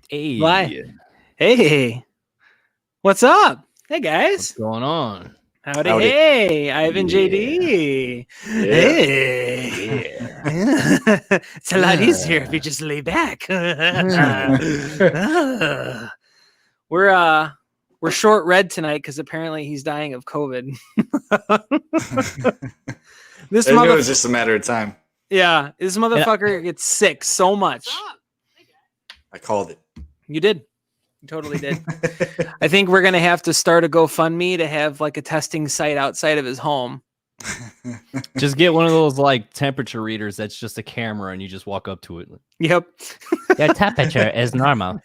Why? Hey, Hey, what's up? Hey what's guys. going on? Howdy. Howdy. Hey, Ivan Yeah. JD. Yeah. Hey. Yeah. It's a lot easier if you just lay back. We're short red tonight because apparently he's dying of COVID. This I knew it mother, was just a matter of time. yeah, this motherfucker gets sick so much. I called it. You did. You totally did. I think we're gonna have to start a GoFundMe to have like a testing site outside of his home. Just get one of those like temperature readers that's just a camera and you just walk up to it. Yep. Your temperature is normal.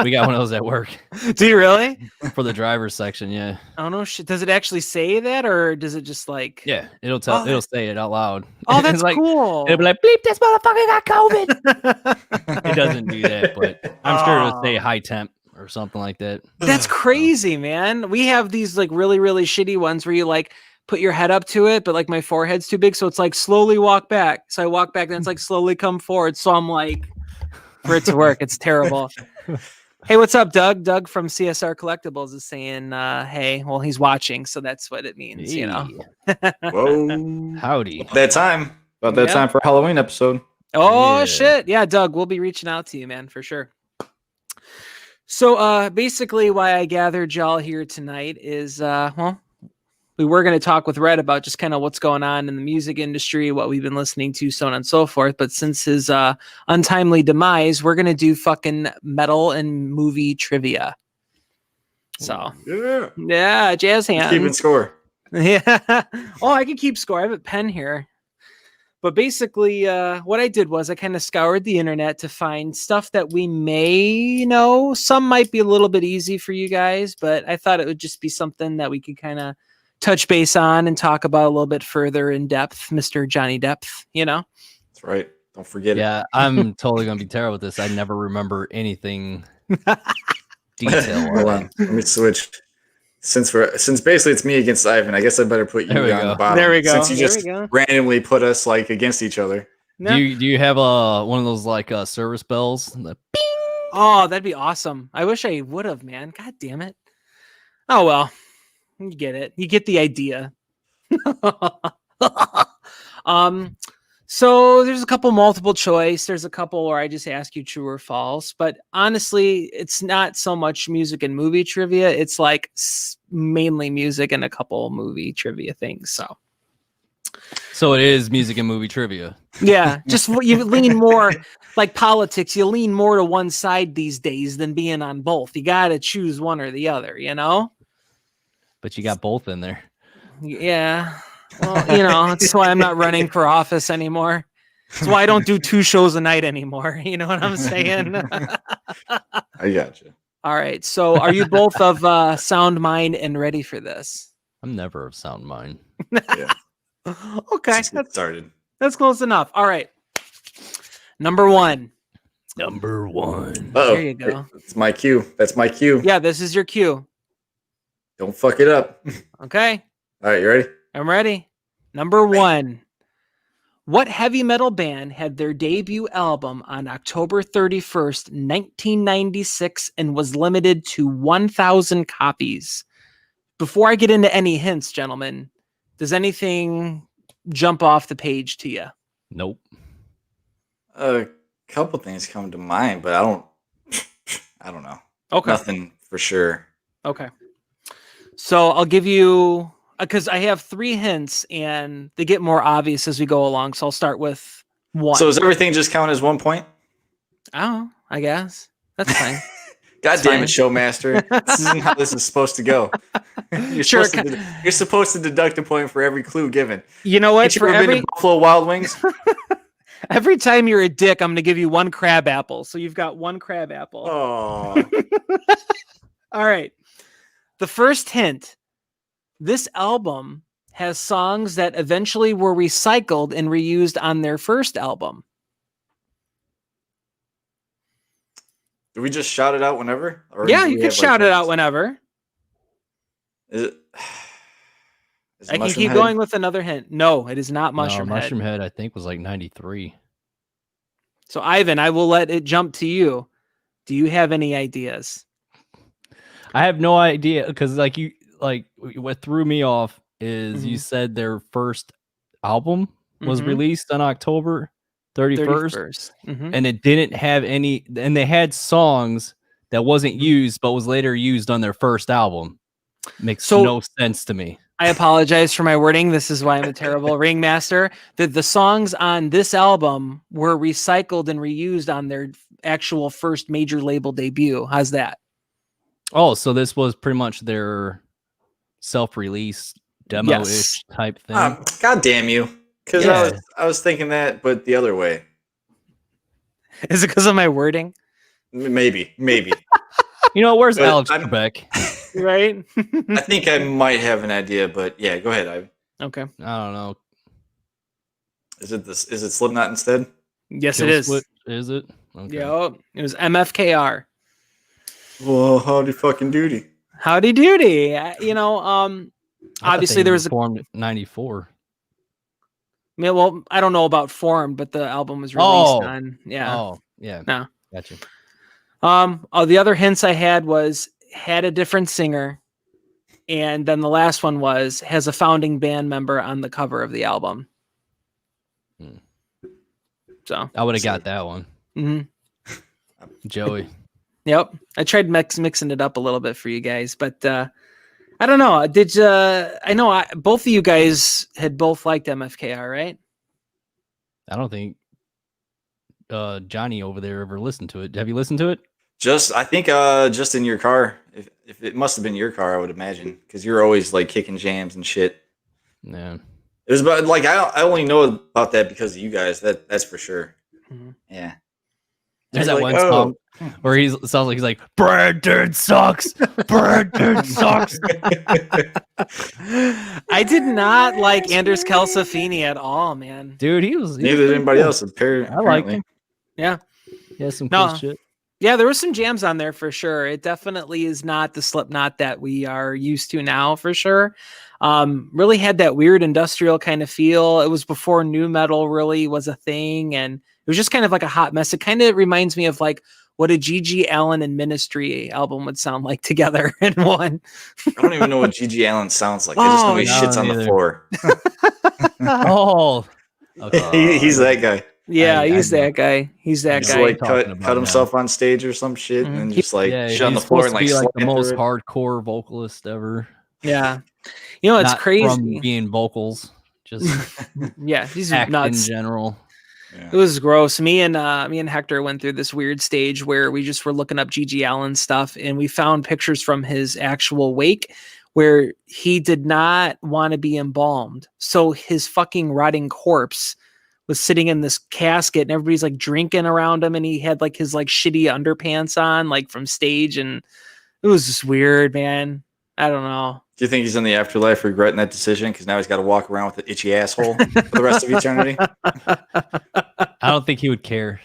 We got one of those at work Do you really? for the driver's section. Yeah. I don't know. Does it actually say that, or does it just like? Yeah. It'll tell. Oh, It'll say it out loud. Oh, It's that's like, cool. It'll be like, bleep, this motherfucker got COVID. It doesn't do that, but I'm sure it'll say Oh. high temp or something like that. That's crazy, man. We have these like really, really shitty ones where you like put your head up to it, but like my forehead's too big, so it's like slowly walk back. So I walk back, then it's like slowly come forward. So I'm like, for it to work, it's terrible. Hey, what's up, Doug? Doug from CSR Collectibles is saying, hey, well, he's watching, so that's what it means, you know. Hey, Whoa. howdy. About that time Yeah. for a Halloween episode. Oh Yeah. shit. Yeah, Doug, we'll be reaching out to you, man, for sure. So basically why I gathered y'all here tonight is we were going to talk with Red about just kind of what's going on in the music industry, what we've been listening to, so on and so forth. But since his untimely demise, we're going to do fucking metal and movie trivia. So yeah, jazz hands. Keeping score. Yeah. Oh, I can keep score. I have a pen here. But basically, what I did was I kind of scoured the internet to find stuff that we may know. Some might be a little bit easy for you guys, but I thought it would just be something that we could kind of touch base on and talk about a little bit further in depth, Mr. Johnny Depth, you know? That's right. Don't forget Yeah, I'm totally gonna be terrible with this. I never remember anything it. detail. Hold on. Let me switch. Since basically it's me against Ivan, I guess I better put you There we down go. the bottom. There we go. Since you There just we go. randomly put us like against each other. No? Do you have one of those like service bells? The beep? Oh, that'd be awesome. I wish I would have, man. God damn it. Oh, well, you get it. You get the idea. So there's a couple multiple choice. There's a couple where I just ask you true or false. But honestly, it's not so much music and movie trivia. It's like mainly music and a couple movie trivia things. So it is music and movie trivia. Yeah, just you lean more like politics. You lean more to one side these days than being on both. You got to choose one or the other, you know? But you got both in there. Yeah. Well, you know, that's why I'm not running for office anymore. That's why I don't do 2 shows a night anymore. You know what I'm saying? I got you. All right. So are you both of sound mind and ready for this? I'm never of sound mind. Yeah. Okay. Just get started. That's close enough. All right. Number 1. Number 1. Uh-oh. There you go. It's my cue. That's my cue. Yeah, this is your cue. Don't fuck it up. Okay. All right, you ready? I'm ready. Number 1. What heavy metal band had their debut album on October 31st, 1996 and was limited to 1,000 copies? Before I get into any hints, gentlemen, does anything jump off the page to you? Nope. A couple things come to mind, but I don't know. Okay. Nothing for sure. Okay. So I'll give you, because I have 3 hints and they get more obvious as we go along. So I'll start with 1. So does everything just count as 1 point? Oh, I guess. That's fine. God It's damn fine. it, Showmaster. This isn't how this is supposed to go. You're, Sure, you're supposed to deduct a point for every clue given. You know what? Ain't you For ever been every, to Buffalo Wild Wings? every time you're a dick, I'm going to give you 1 crab apple. So you've got 1 crab apple. Oh. All right. The first hint. This album has songs that eventually were recycled and reused on their first album. Do we just shout it out whenever? Or Yeah, do you we can have, like, shout it out hints? whenever. Is it? Is it I can Mushroom keep Head? going with another hint. No, it is not No, Mushroom Head. Mushroom Head, I think, was like 93. So, Ivan, I will let it jump to you. Do you have any ideas? I have no idea because what threw me off is you said their first album was released on October 31st. And it didn't have any, and they had songs that wasn't used but was later used on their first album. Makes no sense to me. I apologize for my wording. This is why I'm a terrible ringmaster. The songs on this album were recycled and reused on their actual first major label debut. How's that? Oh, so this was pretty much their self-release demo-ish type thing. God damn you. Because I was thinking that, but the other way. Is it because of my wording? Maybe. Where's But Alex Trebek? Right? I think I might have an idea, but yeah, go ahead, Ivan. Okay. I don't know. Is it Slipknot instead? Yes, Kill it is. Switch, is it? Okay. Yeah, it was MFKR. Well, howdy fucking duty. Howdy doody. Obviously there was formed in 94. well, I don't know about Formed, but the album was released on. Yeah. Oh, yeah. No. Gotcha. The other hints I had had a different singer, and then the last one has a founding band member on the cover of the album. So I would have got that one. Joey. Yep. I tried mixing it up a little bit for you guys, but I don't know. I know both of you guys had both liked MFKR, right? I don't think Johnny over there ever listened to it. Have you listened to it? I think just in your car. If it must have been your car, I would imagine, because you're always like kicking jams and shit. Yeah. It was about I only know about that because of you guys. That's for sure. Yeah. There's that one song where he sounds like he's like, Brandon sucks. Brandon sucks. I did not like Anders Kelsafini at all, man. Dude, neither did anybody else. Apparently. I like him. Yeah. He has some cool shit. Yeah, there was some jams on there for sure. It definitely is not the Slipknot that we are used to now, for sure. Really had that weird industrial kind of feel. It was before nu metal really was a thing, and it was just kind of like a hot mess. It kind of reminds me of like what a G.G. Allin and Ministry album would sound like together in one. I don't even know what G.G. Allin sounds like. I just know he shits on the floor. Okay. He's that guy. Yeah, he's that guy. He's that guy. Like cut himself on stage or some shit, and then just like shit on the floor and like the most hardcore vocalist ever. Yeah, it's Not crazy. From being vocals, just yeah, he's act nuts in general. Yeah. It was gross. Me and Hector went through this weird stage where we just were looking up G.G. Allin stuff, and we found pictures from his actual wake where he did not want to be embalmed, so his fucking rotting corpse was sitting in this casket, and everybody's like drinking around him, and he had like his like shitty underpants on, like from stage, and it was just weird, man. I don't know. Do you think he's in the afterlife regretting that decision because now he's got to walk around with an itchy asshole for the rest of eternity? I don't think he would care.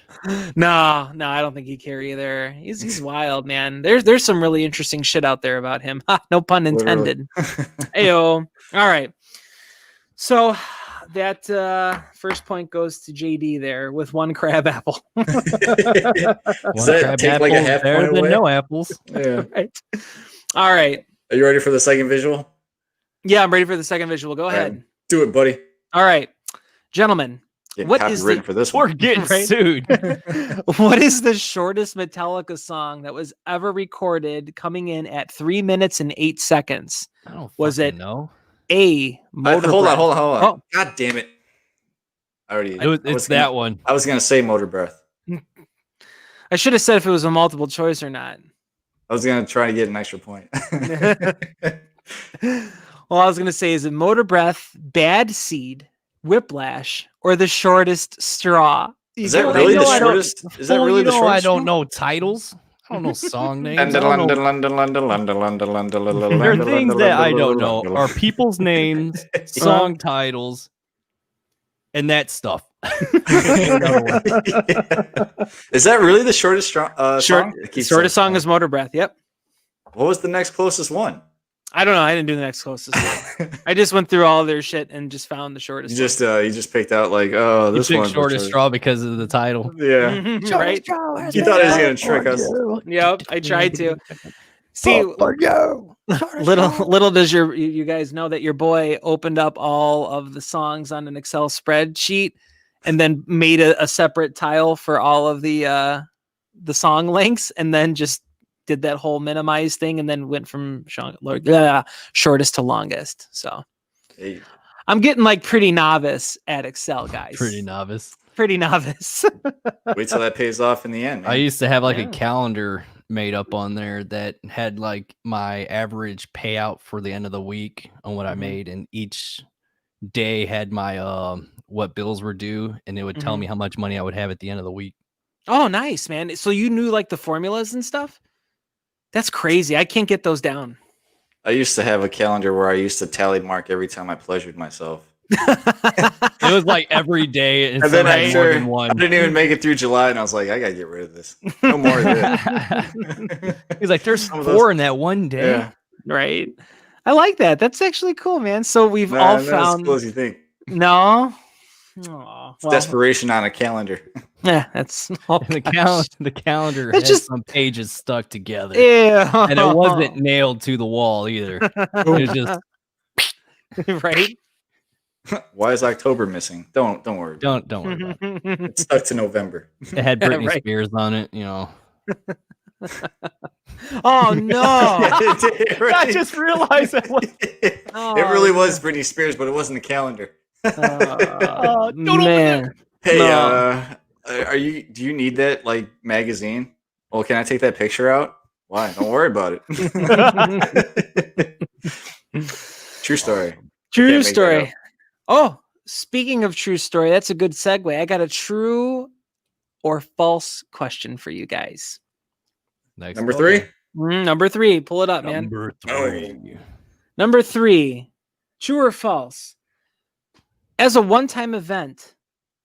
No, I don't think he'd care either. He's wild, man. There's some really interesting shit out there about him. No pun intended. Ayo. All right. So that first point goes to JD there with one crab apple. One crab apple like a half better point than away? no apples. Yeah. Right. All right. Are you ready for the second visual? Yeah, I'm ready for the second visual. Go ahead. Right. Do it, buddy. All right. Gentlemen, Getting what is copywritten for this one? We're getting Right? sued. what is the shortest Metallica song that was ever recorded, coming in at 3 minutes and 8 seconds? I don't Was it know? A, Motor Hold Breath? on. Oh. God damn it. It's that one. I was going to say Motor Breath. I should have said if it was a multiple choice or not. I was going to try to get an extra point. Well, I was going to say, is it Motor Breath, Bad Seed, Whiplash, or The Shortest Straw? Is that really the shortest? Is that really the shortest? I don't know titles. I don't know song names. I don't know. There are things that I don't know. Are people's names, song titles, and that stuff. Is that really the shortest song? Shortest song is Motor Breath. Yep. What was the next closest one? I don't know. I didn't do the next closest one. I just went through all their shit and just found the shortest. You just picked out like, oh, You this picked one shortest straw because of the title. Yeah, one. Right? you thought it was gonna trick us. Yep, I tried to. See, little does you guys know that your boy opened up all of the songs on an Excel spreadsheet and then made a separate tile for all of the song links, and then just did that whole minimize thing, and then went from shortest to longest. So Hey, I'm getting like pretty novice at Excel, guys. Pretty novice. Pretty novice. wait till that pays off in the end, man. I used to have like Yeah. a calendar made up on there that had like my average payout for the end of the week on what I Mhm. made, and each day had my what bills were due, and it would tell Mhm. me how much money I would have at the end of the week. Oh, nice, man. So you knew like the formulas and stuff? That's crazy. I can't get those down. I used to have a calendar where I used to tally mark every time I pleasured myself. It was like every day, and And then some had more than I one. didn't even make it through July, and I was like, I gotta get rid of this. No more of this. He's like, there's Some of 4 those- in that one day. Yeah, Right. I like that. That's actually cool, man. So we've nah, all not as found cool as you think. no. Aw, It's well, desperation on a calendar. yeah, that's oh, And the gosh. calendar It's has just- some pages stuck together. Ew. And it wasn't nailed to the wall either. It was just right. Why is October missing? Don't worry. don't worry about it. It's stuck to November. It had Britney Right. Spears on it, you know. Oh no. I just realized that was- It really was Britney Spears, but it wasn't the calendar. Oh, don't open man. Hey, No. are you? Do you need that like magazine? Well, can I take that picture out? Why? Don't worry about it. True story. True Can't make that story. up. Oh, speaking of true story, that's a good segue. I got a true or false question for you guys. Next Number one. 3. Number 3, pull it up, man. Number Oh. 3. Number 3, true or false? As a one-time event,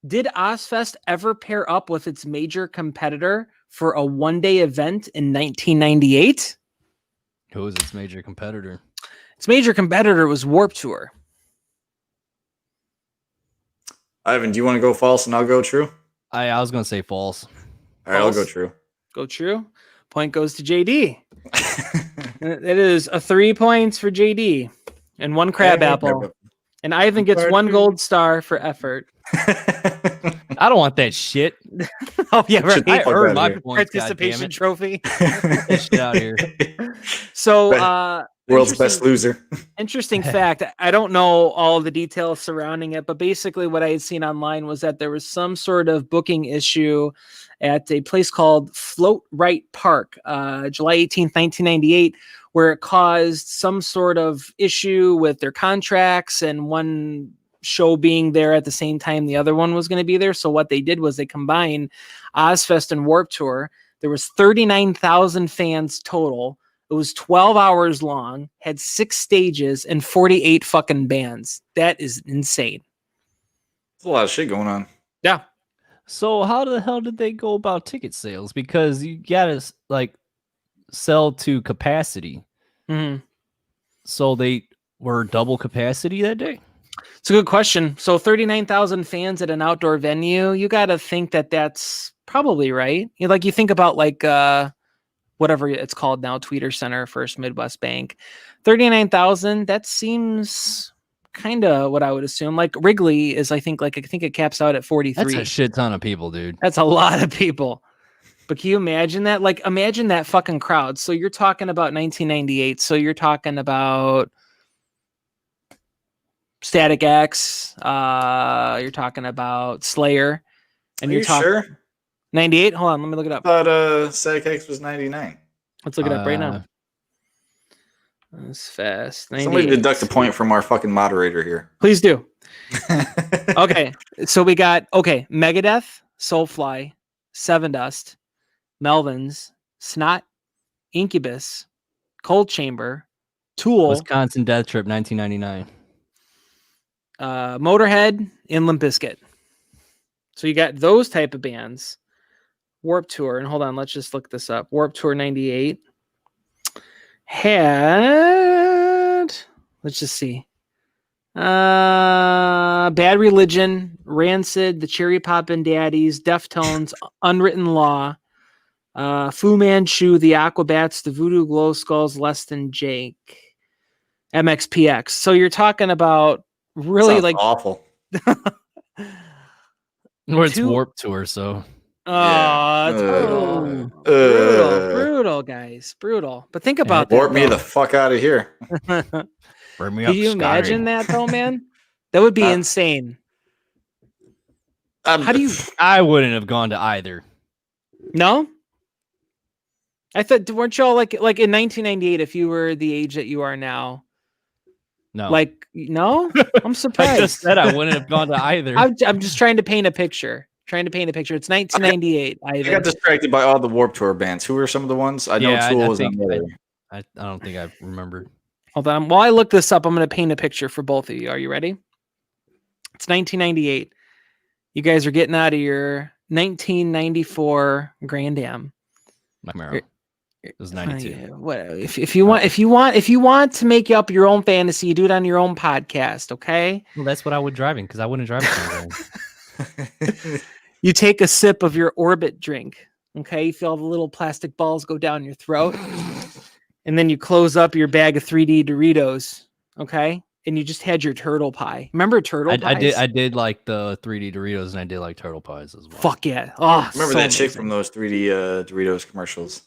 did Ozfest ever pair up with its major competitor for a one-day event in 1998? Who was its major competitor? Its major competitor was Warped Tour. Ivan, do you want to go false and I'll go true? I was gonna say false. All right, I'll go False. true. Go true. Point goes to JD. It is 3 points for JD and 1 crab apple. And Ivan gets 1 gold star for effort. I don't want that shit. Oh yeah, Should right. fuck earned out my of here. points. Participation Participation. trophy. Get shit out of here. So World's interesting- best loser. Interesting fact. I don't know all the details surrounding it, but basically what I had seen online was that there was some sort of booking issue at a place called Float Right Park, July 18th, 1998, where it caused some sort of issue with their contracts and one show being there at the same time the other one was going to be there. So what they did was they combined Ozfest and Warped Tour. There was 39,000 fans total. It was 12 hours long, had 6 stages and 48 fucking bands. That is insane. There's a lot of shit going on. Yeah. So how the hell did they go about ticket sales? Because you gotta like sell to capacity. Mhm. So they were double capacity that day. It's a good question. So 39,000 fans at an outdoor venue, you got to think that that's probably right. You think about like whatever it's called now, Tweeter Center, First Midwest Bank. 39,000, that seems kind of what I would assume. Like Wrigley is, I think it caps out at 43. That's a shit ton of people, dude. That's a lot of people. But can you imagine that? Like, imagine that fucking crowd. So you're talking about 1998. So you're talking about Static X. You're talking about Slayer. And Are you're you talking sure? 98. Hold on, let me look it up. I thought Static X was 99. Let's look it up right now. That's fast. Somebody 98. deduct a point from our fucking moderator here. Please do. Okay, so we got Megadeth, Soulfly, Seven Dust, Melvins, Snot, Incubus, Cold Chamber, Tool, Wisconsin Death Trip 1999. Motorhead, and Limp Bizkit. So you got those type of bands. Warped Tour, and hold on, let's just look this up. Warped Tour 98 had Let's just see. Bad Religion, Rancid, the Cherry Poppin' Daddies, Deftones, Unwritten Law, Fu Manchu, the Aquabats, the Voodoo Glow Skulls, Less Than Jake, MXPX. So you're talking about really Sounds like awful. Or it's Warped Tour, so oh, it's brutal, guys, brutal. But think about that. Warp me the fuck out of here. bring me Can up, you Scotty. imagine that though, man? That would be insane. How do you? I wouldn't have gone to either. No. I thought, weren't y'all like in 1998? If you were the age that you are now, No. like no, I'm surprised. I just said I wouldn't have gone to either. I'm just trying to paint a picture. It's 1998. I got distracted by all the Warped Tour bands. Who were some of the ones? I know Tool was on there. I don't think I remembered. Hold on. While I look this up, I'm going to paint a picture for both of you. Are you ready? It's 1998. You guys are getting out of your 1994 Grand Am. Camaro. It was 92. What if you want to make up your own fantasy, you do it on your own podcast, okay? Well, that's what I would driving because I wouldn't drive it. You take a sip of your Orbit drink, okay? You feel the little plastic balls go down your throat, and then you close up your bag of 3D Doritos, okay? And you just had your turtle pie. Remember turtle pies? I did like the 3D Doritos, and I did like turtle pies as well. Fuck yeah! Oh, remember that chick from those 3D Doritos commercials?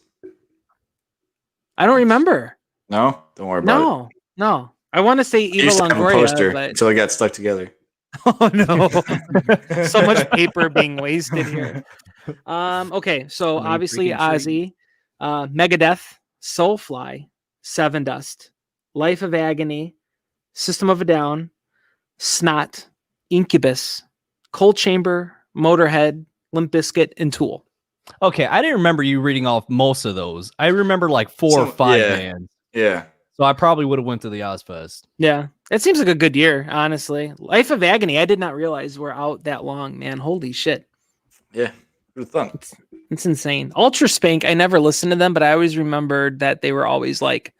I don't remember. No, don't worry about it. No. I want to say Eva Longoria, but until it got stuck together. Oh no! So much paper being wasted here. Okay, so obviously Ozzy, Megadeth, Soulfly, Seven Dust, Life of Agony, System of a Down, Snot, Incubus, Cold Chamber, Motorhead, Limp Bizkit, and Tool. Okay, I didn't remember you reading off most of those. I remember like 4 or 5 bands. Yeah. So I probably would have went to the Ozfest. Yeah, it seems like a good year, honestly. Life of Agony, I did not realize we're out that long, man. Holy shit. Yeah, who'd have thought? It's insane. Ultra Spank, I never listened to them, but I always remembered that they were always like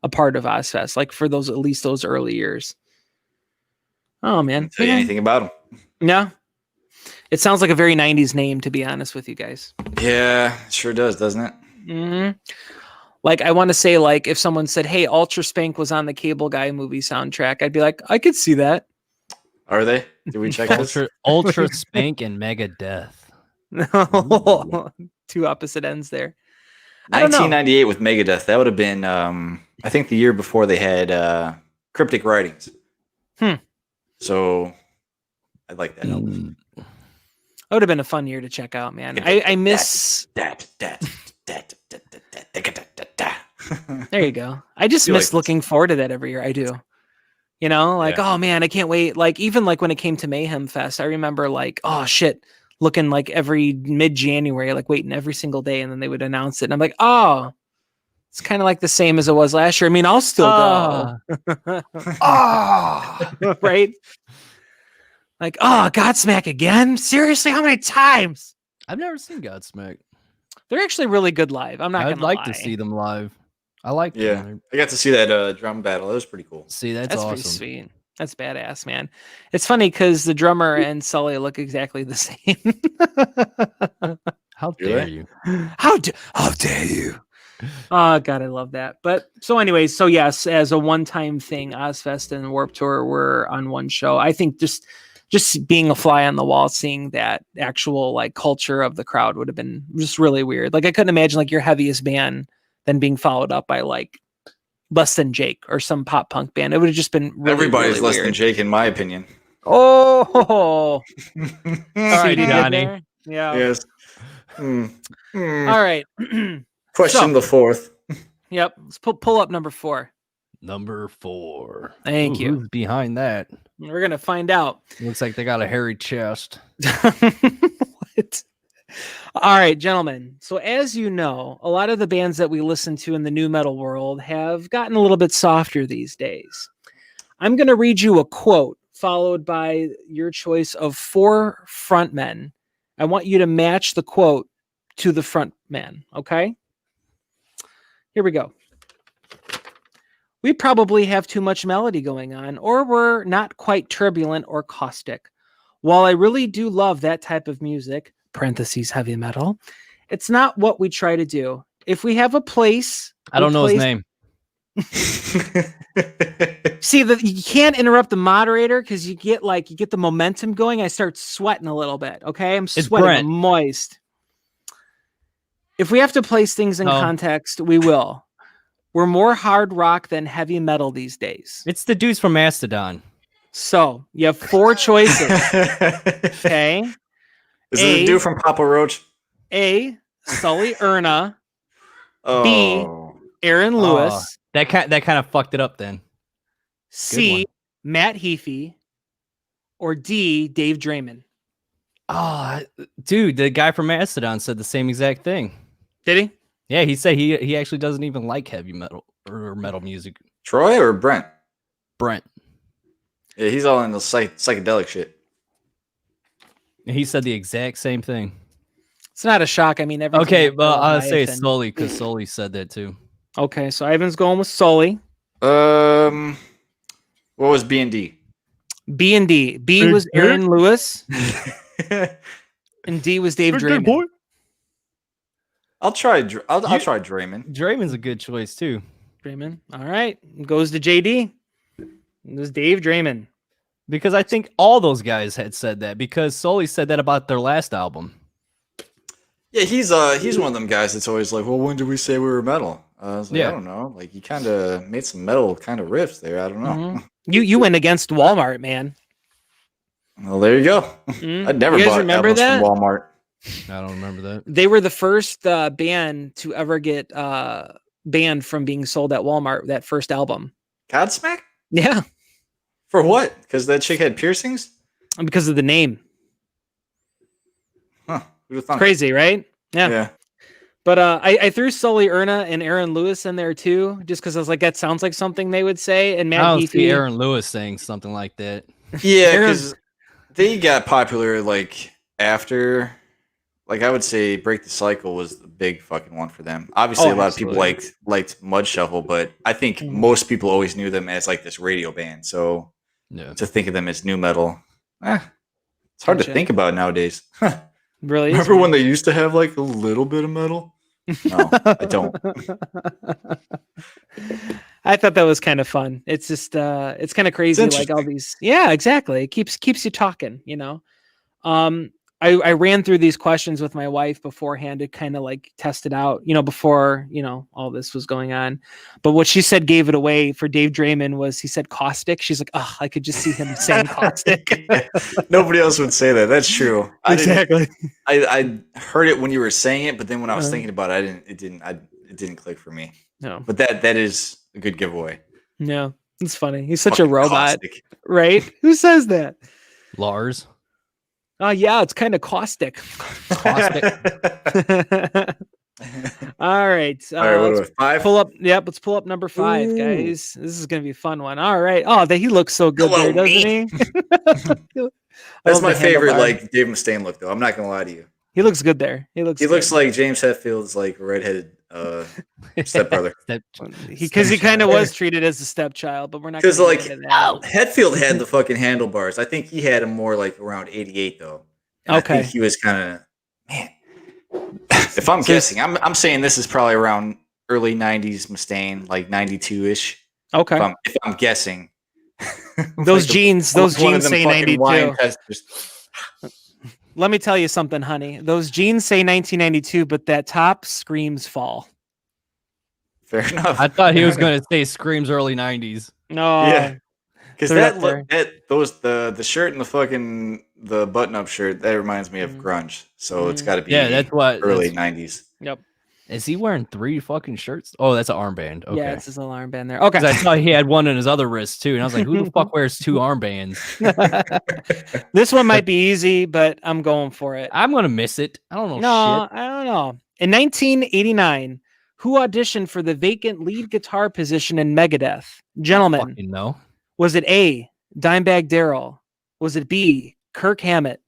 a part of Ozfest, like for those, at least those early years. Oh, man. Can't tell you anything about them. Yeah. It sounds like a very 90s name, to be honest with you guys. Yeah, it sure does, doesn't it? Mm-hmm. Like, I want to say, like, if someone said, hey, Ultra Spank was on the Cable Guy movie soundtrack, I'd be like, I could see that. Are they? Did we check this? Ultra Spank and Megadeth. No. Two opposite ends there. 1998 with Megadeth. That would have been, I think, the year before they had Cryptic Writings. So, I like that album. That would have been a fun year to check out, man. I miss that. There you go. I just miss looking forward to that every year. I do. You know, like, oh man, I can't wait. Like, even like when it came to Mayhem Fest, I remember like, oh shit, looking like every mid-January, like waiting every single day, and then they would announce it. And I'm like, oh, it's kind of like the same as it was last year. I mean, I'll still go. Right? Like, oh, Godsmack again? Seriously? How many times? I've never seen Godsmack. They're actually really good live. I'm not gonna lie. I'd like to see them live. I like them. Yeah. I got to see that drum battle. That was pretty cool. See, that's awesome. Pretty sweet. That's badass, man. It's funny because the drummer and Sully look exactly the same. How dare you? How dare you? Oh God, I love that. But so anyways, so yes, as a one-time thing, Ozfest and Warped Tour were on one show. I think just being a fly on the wall, seeing that actual like culture of the crowd would have been just really weird. Like I couldn't imagine like your heaviest band then being followed up by like Less Than Jake or some pop punk band. It would have just been really, everybody's really Less weird. Than Jake, in my opinion. Oh, all right, Johnny. Yeah. Yes. All right. Question the fourth. Yep. Let's pull up number 4. Number 4. Thank you. Who's behind that? We're gonna find out. Looks like they got a hairy chest. What? All right, gentlemen. So as you know, a lot of the bands that we listen to in the new metal world have gotten a little bit softer these days. I'm going to read you a quote followed by your choice of 4 frontmen. I want you to match the quote to the frontman, okay? Here we go. we probably have too much melody going on, or we're not quite turbulent or caustic. While I really do love that type of music, parentheses heavy metal, it's not what we try to do. If we have a place, I don't know his name. See, you can't interrupt the moderator because you get the momentum going. I start sweating a little bit. Okay, I'm sweating. Brent. I'm moist. If we have to place things in context, we will. We're more hard rock than heavy metal these days. It's the dudes from Mastodon. So you have 4 choices. Okay. Is it the dude from Papa Roach? A. Sully Erna. Oh. B. Aaron Lewis. That kind of fucked it up then. C. Matt Heafy. Or D. Dave Draymond. Oh, dude, the guy from Mastodon said the same exact thing. Did he? Yeah, he said he actually doesn't even like heavy metal or metal music. Troy or Brent? Brent. Yeah, he's all in the psychedelic shit. And he said the exact same thing. It's not a shock. I mean, okay, well, I'll say it's Sully because Sully said that too. Okay, so Ivan's going with Sully. What was B and D? B and D. B was Aaron Lewis, and D was Dave Draymond. I'll try Draymond. Draymond's a good choice too. Draymond. All right, goes to JD. It was Dave Draymond. Because I think all those guys had said that. Because Sully said that about their last album. Yeah, he's one of them guys that's always like, well, when did we say we were metal? I was like, I don't know. Like, you kind of made some metal kind of riffs there. I don't know. Mm-hmm. You went against Walmart, man. Well, there you go. I never bought albums from Walmart. I don't remember that. They were the first band to ever get banned from being sold at Walmart. That first album. Godsmack? Yeah. For what? Because that chick had piercings? Because of the name. Huh. Who'd have thought? Crazy, right? Yeah. But I threw Sully Erna and Aaron Lewis in there too, just because I was like, that sounds like something they would say. And Matt Heafy, see Aaron Lewis saying something like that. Yeah, because they got popular like after, like I would say, Break the Cycle was the big fucking one for them. Obviously, a lot of people liked Mud Shuffle, but I think most people always knew them as like this radio band. So to think of them as new metal, it's hard to think about nowadays. Really? Remember when they used to have like a little bit of metal? No, I don't. I thought that was kind of fun. It's just it's kind of crazy, like all these. Yeah, exactly. It keeps you talking, you know. I ran through these questions with my wife beforehand to kind of like test it out, you know, before, you know, all this was going on. But what she said gave it away for Dave Draymond was he said caustic. She's like, oh, I could just see him saying caustic. Nobody else would say that. That's true. Exactly. I heard it when you were saying it, but then when I was thinking about it, it didn't click for me. No. But that is a good giveaway. No, it's funny. He's such a robot, caustic. Right? Who says that? Lars. Yeah, it's kind of caustic. Caustic. All right. What 5? Pull up. Yep, let's pull up number 5, guys. This is gonna be a fun one. All right. Oh, he looks so good there, doesn't he? That's my favorite, like Dave Mustaine look, though. I'm not gonna lie to you. He looks good there. He looks like James Hetfield's like redheaded stepbrother. Because he kind of was treated as a stepchild, but we're not. Because like Hetfield had the fucking handlebars. I think he had him more like around 88 though. And okay. I think he was kind of man. If I'm guessing, I'm saying this is probably around early 90s Mustaine, like 92 ish. Okay. If I'm guessing. Those jeans say 92. Let me tell you something, honey. Those jeans say 1992, but that top screams fall. Fair enough. I thought he was going to say screams early 90s. No. Yeah. Because the shirt and the button-up shirt, that reminds me of grunge. So it's got to be that's what early 90s. Yep. Is he wearing 3 fucking shirts? Oh, that's an armband. Okay. Yeah, it's his little armband there. Okay. I saw he had one in his other wrist too, and I was like, "Who the fuck wears 2 armbands?" This one might be easy, but I'm going for it. I'm gonna miss it. I don't know. No, I don't know. In 1989, who auditioned for the vacant lead guitar position in Megadeth? Gentlemen, no. Was it A, Dimebag Darrell? Was it B, Kirk Hammett?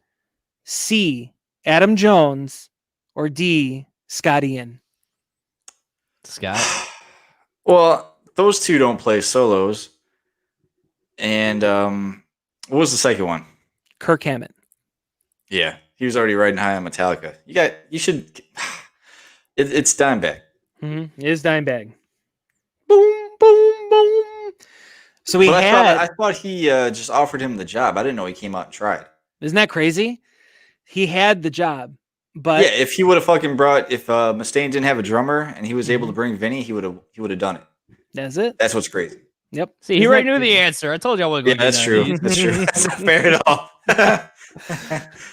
C, Adam Jones? Or D, Scott Ian? Scott. Well, those two don't play solos. And what was the second one? Kirk Hammett. Yeah, he was already riding high on Metallica. You should. It's Dimebag. It is Dimebag. Boom, boom, boom. So I thought he just offered him the job. I didn't know he came out and tried. Isn't that crazy? He had the job, but yeah, if he would have fucking if Mustaine didn't have a drummer and he was able to bring Vinny, he would have done it. That's it. That's what's crazy. Yep. See, he already knew the answer. I told you I wasn't going to. Yeah, that's true. That's true. That's not fair at all.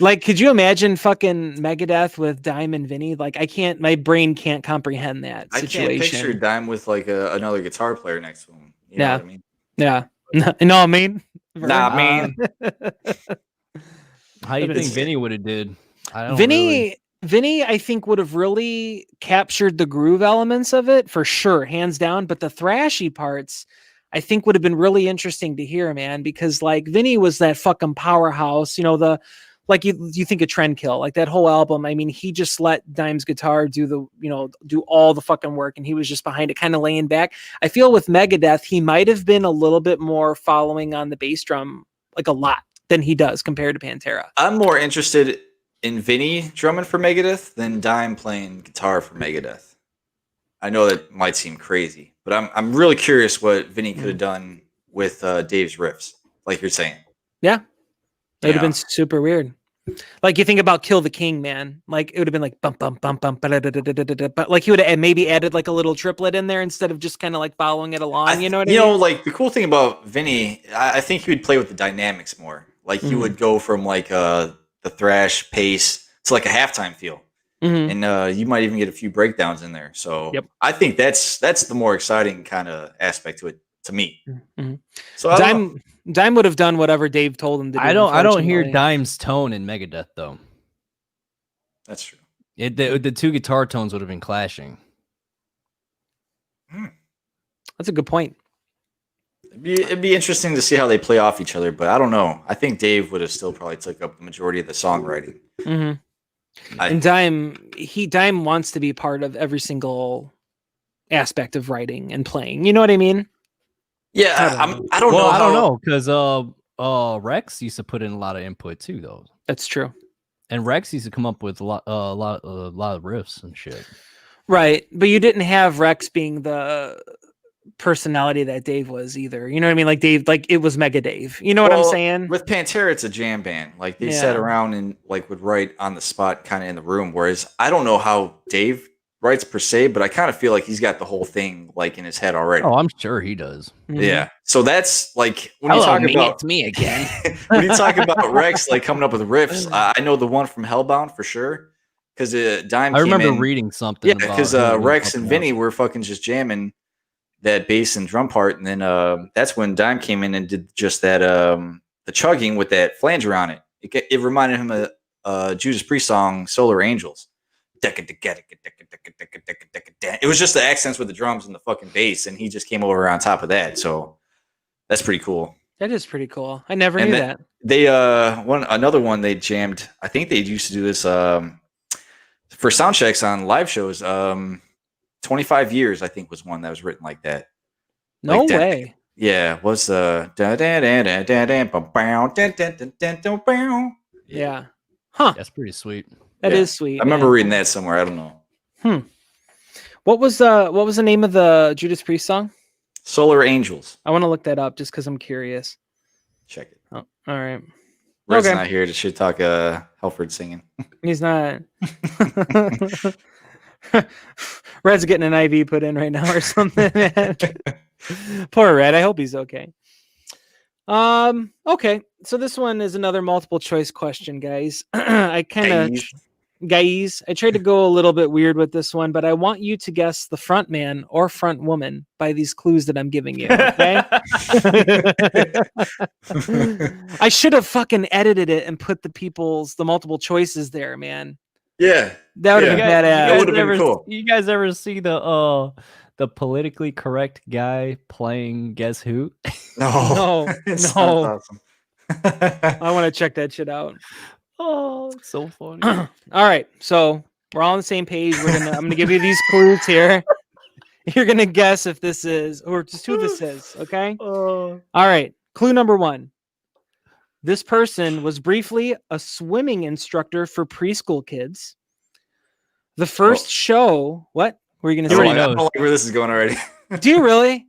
Like, could you imagine fucking Megadeth with Dime and Vinny? Like, my brain can't comprehend that situation. I can't picture Dime with like another guitar player next to him. You know what I mean? Yeah. No, I mean, nah, man. How do you think Vinny would have did? Vinny, I think would have really captured the groove elements of it for sure, hands down. But the thrashy parts, I think would have been really interesting to hear, man, because like Vinny was that fucking powerhouse, you know, you think of Trendkill, like that whole album. I mean, he just let Dime's guitar do all the fucking work, and he was just behind it, kind of laying back. I feel with Megadeth, he might have been a little bit more following on the bass drum, like a lot than he does compared to Pantera. I'm more interested in Vinny drumming for Megadeth than Dime playing guitar for Megadeth. I know that might seem crazy, but I'm really curious what Vinny could have done with Dave's riffs, like you're saying. Yeah, it would have been super weird. Like you think about Kill the King, man. Like it would have been like bump bump bump bump, but like he would have maybe added like a little triplet in there instead of just kind of like following it along. You know what I mean? You know, like the cool thing about Vinny, I think he would play with the dynamics more. Like he would go from like the thrash pace to like a halftime feel. And you might even get a few breakdowns in there. So I think that's the more exciting kind of aspect to it to me. So Dime would have done whatever Dave told him to do. I don't hear Dime's tone in Megadeth though. That's true. The two guitar tones would have been clashing. That's a good point. It'd be interesting to see how they play off each other, but I don't know. I think Dave would have still probably took up the majority of the songwriting. And Dime wants to be part of every single aspect of writing and playing. You know what I mean? Yeah, I don't know. I don't know because Rex used to put in a lot of input too, though. That's true. And Rex used to come up with a lot of riffs and shit. Right, but you didn't have Rex being the personality that Dave was either. You know what I mean? Like Dave, like it was Mega Dave. You know what I'm saying? With Pantera, it's a jam band. Like they sat around and like would write on the spot, kind of in the room. Whereas I don't know how Dave writes per se, but I kind of feel like he's got the whole thing like in his head already. Oh, I'm sure he does. Yeah. So that's like when you talk about it's me again. when you talk about Rex like coming up with riffs, I know the one from Hellbound for sure. Because Dime. I remember reading something. Yeah, because Rex and Vinny were fucking just jamming that bass and drum part, and then that's when Dime came in and did just that the chugging with that flanger on it. It reminded him of Judas Priest song "Solar Angels." It was just the accents with the drums and the fucking bass, and he just came over on top of that. So that's pretty cool. That is pretty cool. I never knew that. They another one they jammed. I think they used to do this for sound checks on live shows. 25 years, I think, was one that was written like that. No way. Yeah, was yeah. Huh. That's pretty sweet. That is sweet. I remember reading that somewhere. I don't know. What was the name of the Judas Priest song? Solar Angels. I want to look that up just because I'm curious. Check it. Oh, all right. Red's not here to shit talk Halford singing. He's not. Red's getting an IV put in right now or something. Poor Red. I hope he's okay. Okay. So this one is another multiple choice question, guys. I tried to go a little bit weird with this one, but I want you to guess the front man or front woman by these clues that I'm giving you. Okay. I should have fucking edited it and put the multiple choices there, man. Yeah. That would have been badass. That would have been cool. You guys ever see the politically correct guy playing Guess Who? No. Awesome. I want to check that shit out. Oh, it's so funny. All right, so we're all on the same page. I'm gonna give you these clues here. You're gonna guess if this is, or just who this is. Okay. All right. Clue number 1. This person was briefly a swimming instructor for preschool kids. The first show. What were you gonna say? I don't like where this is going already. Do you really?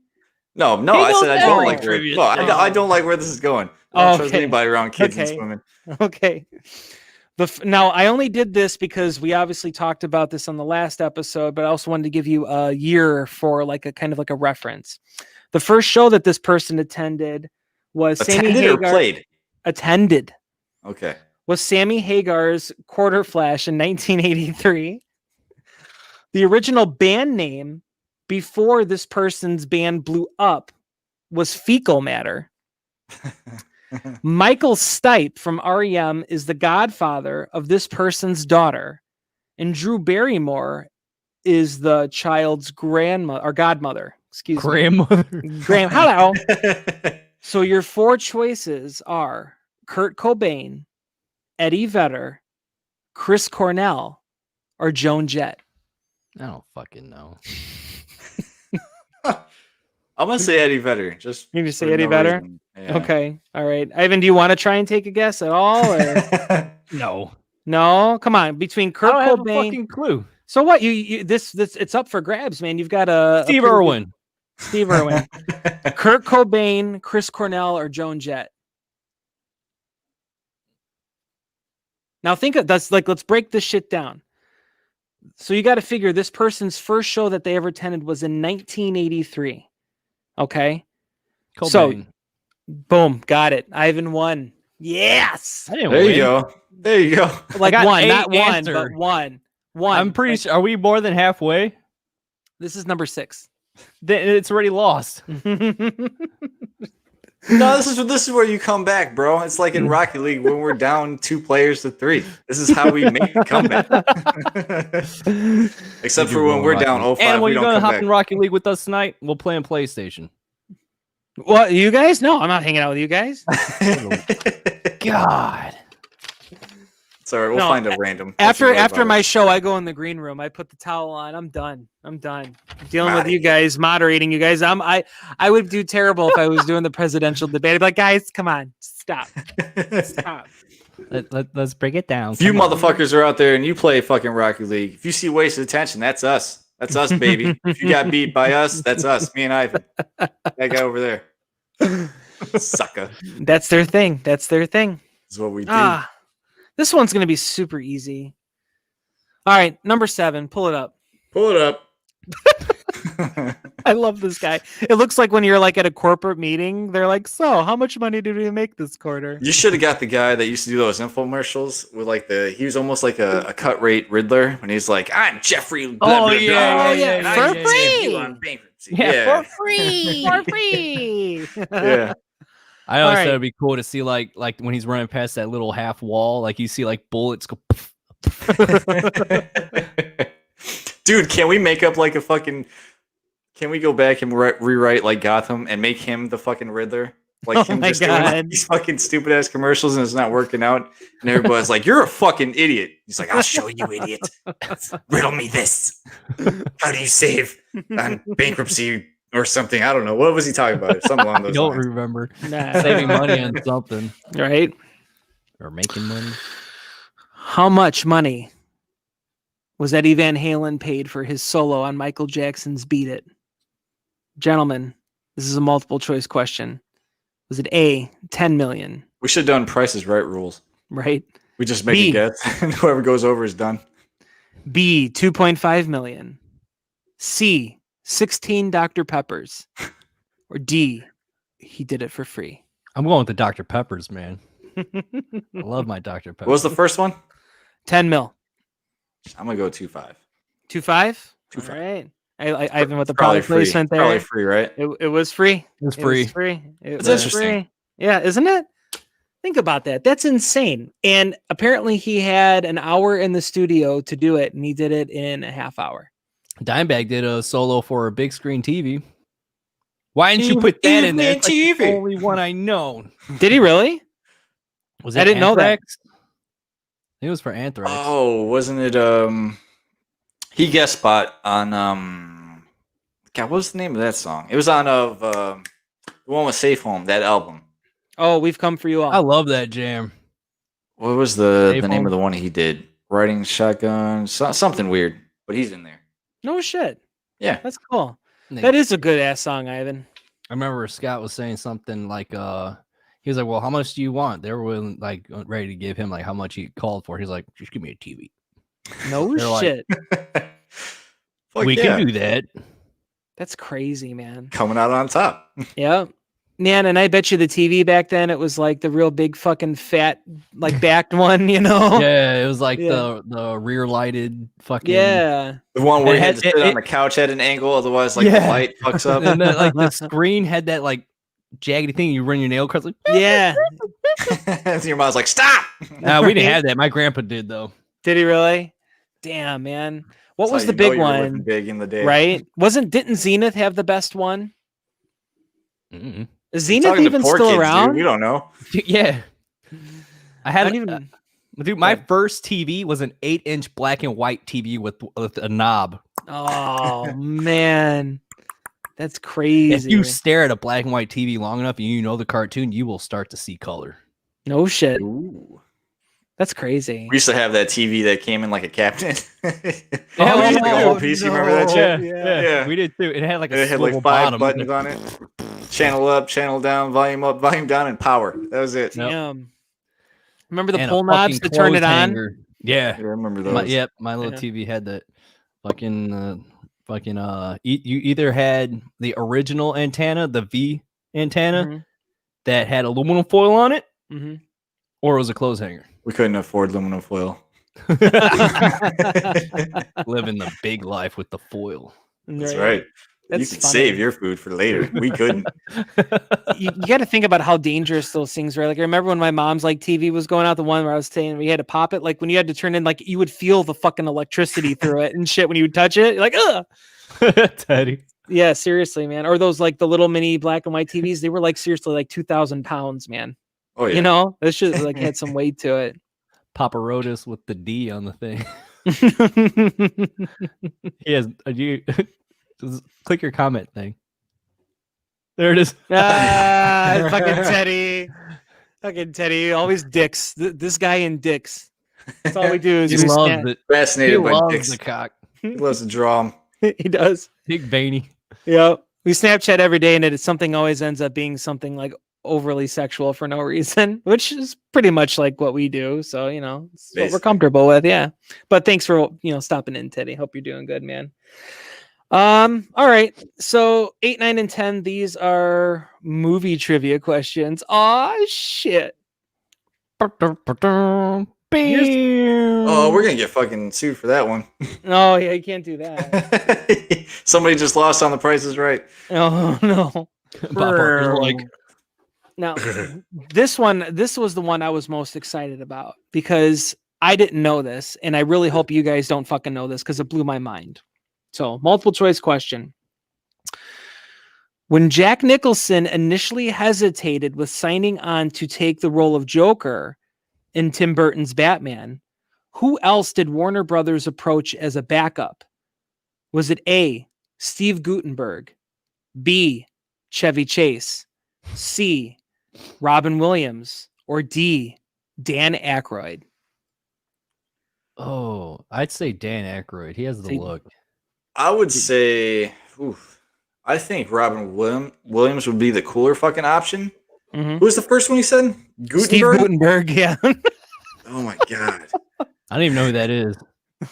No. I said I don't like where. No, I don't like where this is going. I don't trust anybody around kids and swimming. Okay. Now, I only did this because we obviously talked about this on the last episode, but I also wanted to give you a year for like a kind of like a reference. The first show that this person attended was Sammy Hagar. Played? Attended. Okay. Was Sammy Hagar's Quarter Flash in 1983. The original band name before this person's band blew up was Fecal Matter. Michael Stipe from REM is the godfather of this person's daughter, and Drew Barrymore is the child's grandmother or godmother. Excuse me. Hello. So your 4 choices are Kurt Cobain, Eddie Vedder, Chris Cornell, or Joan Jett. I don't fucking know. I'm gonna say Eddie Vedder. Just you just say Eddie Vedder. Yeah. Okay, all right. Ivan, do you want to try and take a guess at all? Or? No. Come on. Between Kurt Cobain, have a fucking clue. So what? You this it's up for grabs, man. You've got a Steve Irwin, Kurt Cobain, Chris Cornell, or Joan Jett. Now think of that's like let's break this shit down. So you got to figure this person's first show that they ever attended was in 1983. Okay. Cobain. So, boom, got it. Ivan won. Yes. There you go. Like one, not one, but one. I'm pretty sure. Are we more than halfway? This is number 6. Then it's already lost. No, this is where you come back, bro. It's like in Rocket League when we're down 2 players to 3. This is how we make the comeback. Except for when we're down 0-5. And when you're gonna hop in Rocket League with us tonight, we'll play on PlayStation. What, you guys? No, I'm not hanging out with you guys. God. Sorry, we'll find a random. After my show, I go in the green room. I put the towel on. I'm done. Dealing with you guys, moderating you guys. I would do terrible if I was doing the presidential debate. I'd be like, guys, come on, stop. Let's break it down. If you motherfuckers are out there and you play fucking Rocket League, if you see wasted attention, that's us. That's us, baby. If you got beat by us, that's us. Me and Ivan. That guy over there. Sucker. That's their thing. This is what we do. This one's going to be super easy. All right, number 7. Pull it up. I love this guy. It looks like when you're like at a corporate meeting, they're like, so how much money did we make this quarter? You should have got the guy that used to do those infomercials with like he was almost like a cut rate Riddler when he's like, I'm Jeffrey. Blah, blah, yeah. For free. Yeah. For free. For free. Yeah. I always thought it'd be cool to see like when he's running past that little half wall, like you see like bullets go. Dude, can we make up like a fucking? Can we go back and rewrite like Gotham and make him the fucking Riddler? Like him just doing like, these fucking stupid ass commercials and it's not working out, and everybody's like, "You're a fucking idiot." He's like, "I'll show you, idiot. Riddle me this. How do you save on bankruptcy?" Or something. I don't know. What was he talking about? Something along those lines. I don't remember. Saving money on something. Right? Or making money. How much money was Eddie Van Halen paid for his solo on Michael Jackson's Beat It? Gentlemen, this is a multiple choice question. Was it A, 10 million? We should have done Price is Right rules. Right. We just make a guess and whoever goes over is done. B, 2.5 million. C, 16 Dr. Peppers. Or D, he did it for free. I'm going with the Dr. Peppers, man. I love my Dr. Pepper. What was the first one? 10 mil. I'm going to go 2.5. 2.5? 2.5. All right. I even with the product placement there. Probably free, right? It was free. It was free. It's interesting. Free. Yeah, isn't it? Think about that. That's insane. And apparently he had an hour in the studio to do it, and he did it in a half hour. Dimebag did a solo for a big screen TV. Why didn't you put that in there? It's like the only one I know. Did he really? Was that I didn't know that. I think it was for Anthrax. Oh, wasn't it? He guest spot on. God, God, what was the name of that song? It was on the one with Safe Home, that album. Oh, We've Come For You All. I love that jam. What was the Safe name Home? of the one he did? Riding Shotgun, something weird, but he's in there. No shit. Yeah. That's cool. Nick. That is a good ass song, Ivan. I remember Scott was saying something like, he was like, well, how much do you want? They were willing, like ready to give him like how much he called for. He's like, just give me a TV. No They're like, shit. Fuck we yeah. can do that. That's crazy, man. Coming out on top. Yeah. Man, and I bet you the TV back then, it was like the real big fucking fat, like backed one, you know? Yeah, it was like Yeah. the rear lighted fucking. Yeah. The one where It you had had- to sit it- on the couch at an angle, otherwise like the Yeah. light fucks up. And then, like the screen had that like jaggedy thing. You run your nail across. Like, Yeah. And your mom's like, stop. nah, we didn't have that. My grandpa did though. Did he really? Damn, man. What That's was how the you know big you're living one? Big in the day. Right? Didn't Zenith have the best one? Mm-mm. Is You're Zenith talking to even poor still kids, around? Dude. We don't know. Yeah, I I had don't even. dude. My Yeah. first TV was an 8-inch black and white TV with a knob. Oh man, that's crazy. If you stare at a black and white TV long enough and you know the cartoon, you will start to see color. No shit. Ooh. That's crazy. We used to have that TV that came in like a cabinet. Oh, It was like a whole no, piece. You remember that shit? Yeah. We did too. It had like a It had like swivel 5 bottom. buttons on it. Channel up, channel down, volume down, and power. That was it. Yep. Damn. Remember the And a pull knobs fucking to turn it clothes on? hanger. Yeah. I remember those. Yep, my little Yeah. TV had that fucking you either had the original antenna, the V antenna Mhm. that had aluminum foil on it, Mhm. or it was a clothes hanger. We couldn't afford aluminum foil. Living the big life with the foil. That's right. That's you could funny. save your food for later. We couldn't. You got to think about how dangerous those things were. Like I remember when my mom's like TV was going out, the one where I was saying we had to pop it. Like when you had to turn in, like you would feel the fucking electricity through it and shit when you would touch it. You're like, ugh. Teddy. Yeah, seriously, man. Or those like the little mini black and white TVs. They were like seriously like 2,000 pounds, man. Oh yeah. You know, this shit like had some weight to it. Papa Rotus with the D on the thing. He has you just click your comment thing. There it is. Fucking Teddy. Fucking Teddy. Always dicks. This guy in dicks. That's all we do is He we loves snap- it. He Fascinated by loves dicks. the cock. He loves to draw 'em. He does. Big veiny. Yeah. We Snapchat every day and it's something always ends up being something like overly sexual for no reason, which is pretty much like what we do. So, you know, it's what we're Basically. comfortable with. Yeah. But thanks for, stopping in, Teddy. Hope you're doing good, man. All right. So 8, 9, and 10, these are movie trivia questions. Aw, shit. Oh, we're gonna get fucking sued for that one. Oh, yeah, you can't do that. Somebody just lost on The Price is Right. Oh, no. Papa was like, Now, this was the one I was most excited about because I didn't know this, and I really hope you guys don't fucking know this because it blew my mind. So, multiple choice question. When Jack Nicholson initially hesitated with signing on to take the role of Joker in Tim Burton's Batman, who else did Warner Brothers approach as a backup? Was it A, Steve Guttenberg, B, Chevy Chase, C, Robin Williams, or D, Dan Aykroyd? oh, I'd say Dan Aykroyd. He has the See- look. I would say, I think Robin Williams would be the cooler fucking option. Mhm. Who was the first one you said? Steve Gutenberg? Gutenberg, yeah. Oh my god. I don't even know who that is.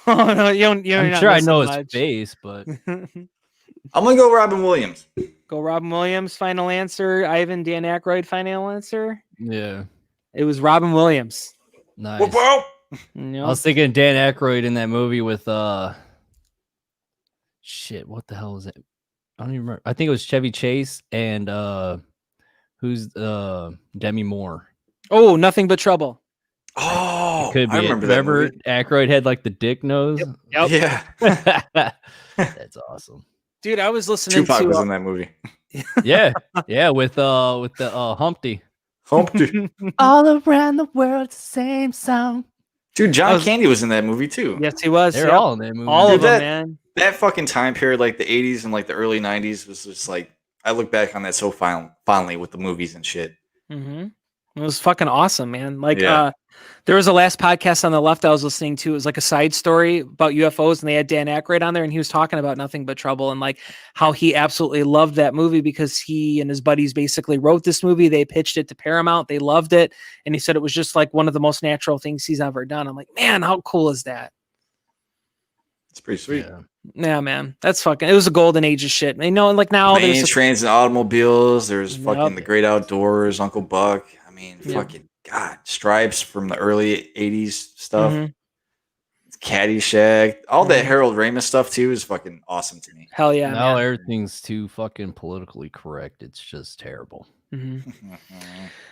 Oh no, you're I'm not sure I missing know his much. face, but I'm gonna go Robin Williams. Go Robin Williams, final answer. Ivan, Dan Aykroyd, final answer. yeah, It was Robin Williams. nice. Whoop, whoop. I was thinking Dan Aykroyd in that movie with shit. What the hell is it? I don't even remember. I think it was Chevy Chase and who's Demi Moore. Oh, Nothing But Trouble. Oh, It could be. I it. remember that Remember movie. Aykroyd had like the dick nose. Yep. Yeah. That's awesome. Dude, I was listening Tupac to was in that movie. Yeah, yeah, with the Humpty. Humpty. All around the world, same song. Dude, John Candy was in that movie too. Yes, he was. They're all in that movie. All of them, man. That fucking time period, like the 80s and like the early 90s, was just like, I look back on that so fondly with the movies and shit. Mm-hmm. It was fucking awesome, man. Like, there was a last podcast on the left I was listening to. It was like a side story about UFOs, and they had Dan Aykroyd on there, and he was talking about Nothing But Trouble and like how he absolutely loved that movie because he and his buddies basically wrote this movie. They pitched it to Paramount. They loved it. And he said it was just like one of the most natural things he's ever done. I'm like, man, how cool is that? It's pretty sweet. Yeah, man. That's fucking, it was a golden age of shit. You know, and like now there's trains and automobiles. There's fucking The Great Outdoors, Uncle Buck. I mean, fucking God, Stripes from the early 80s stuff. Caddyshack. All that Harold Ramis stuff too is fucking awesome to me. Hell yeah. Now everything's too fucking politically correct. It's just terrible. I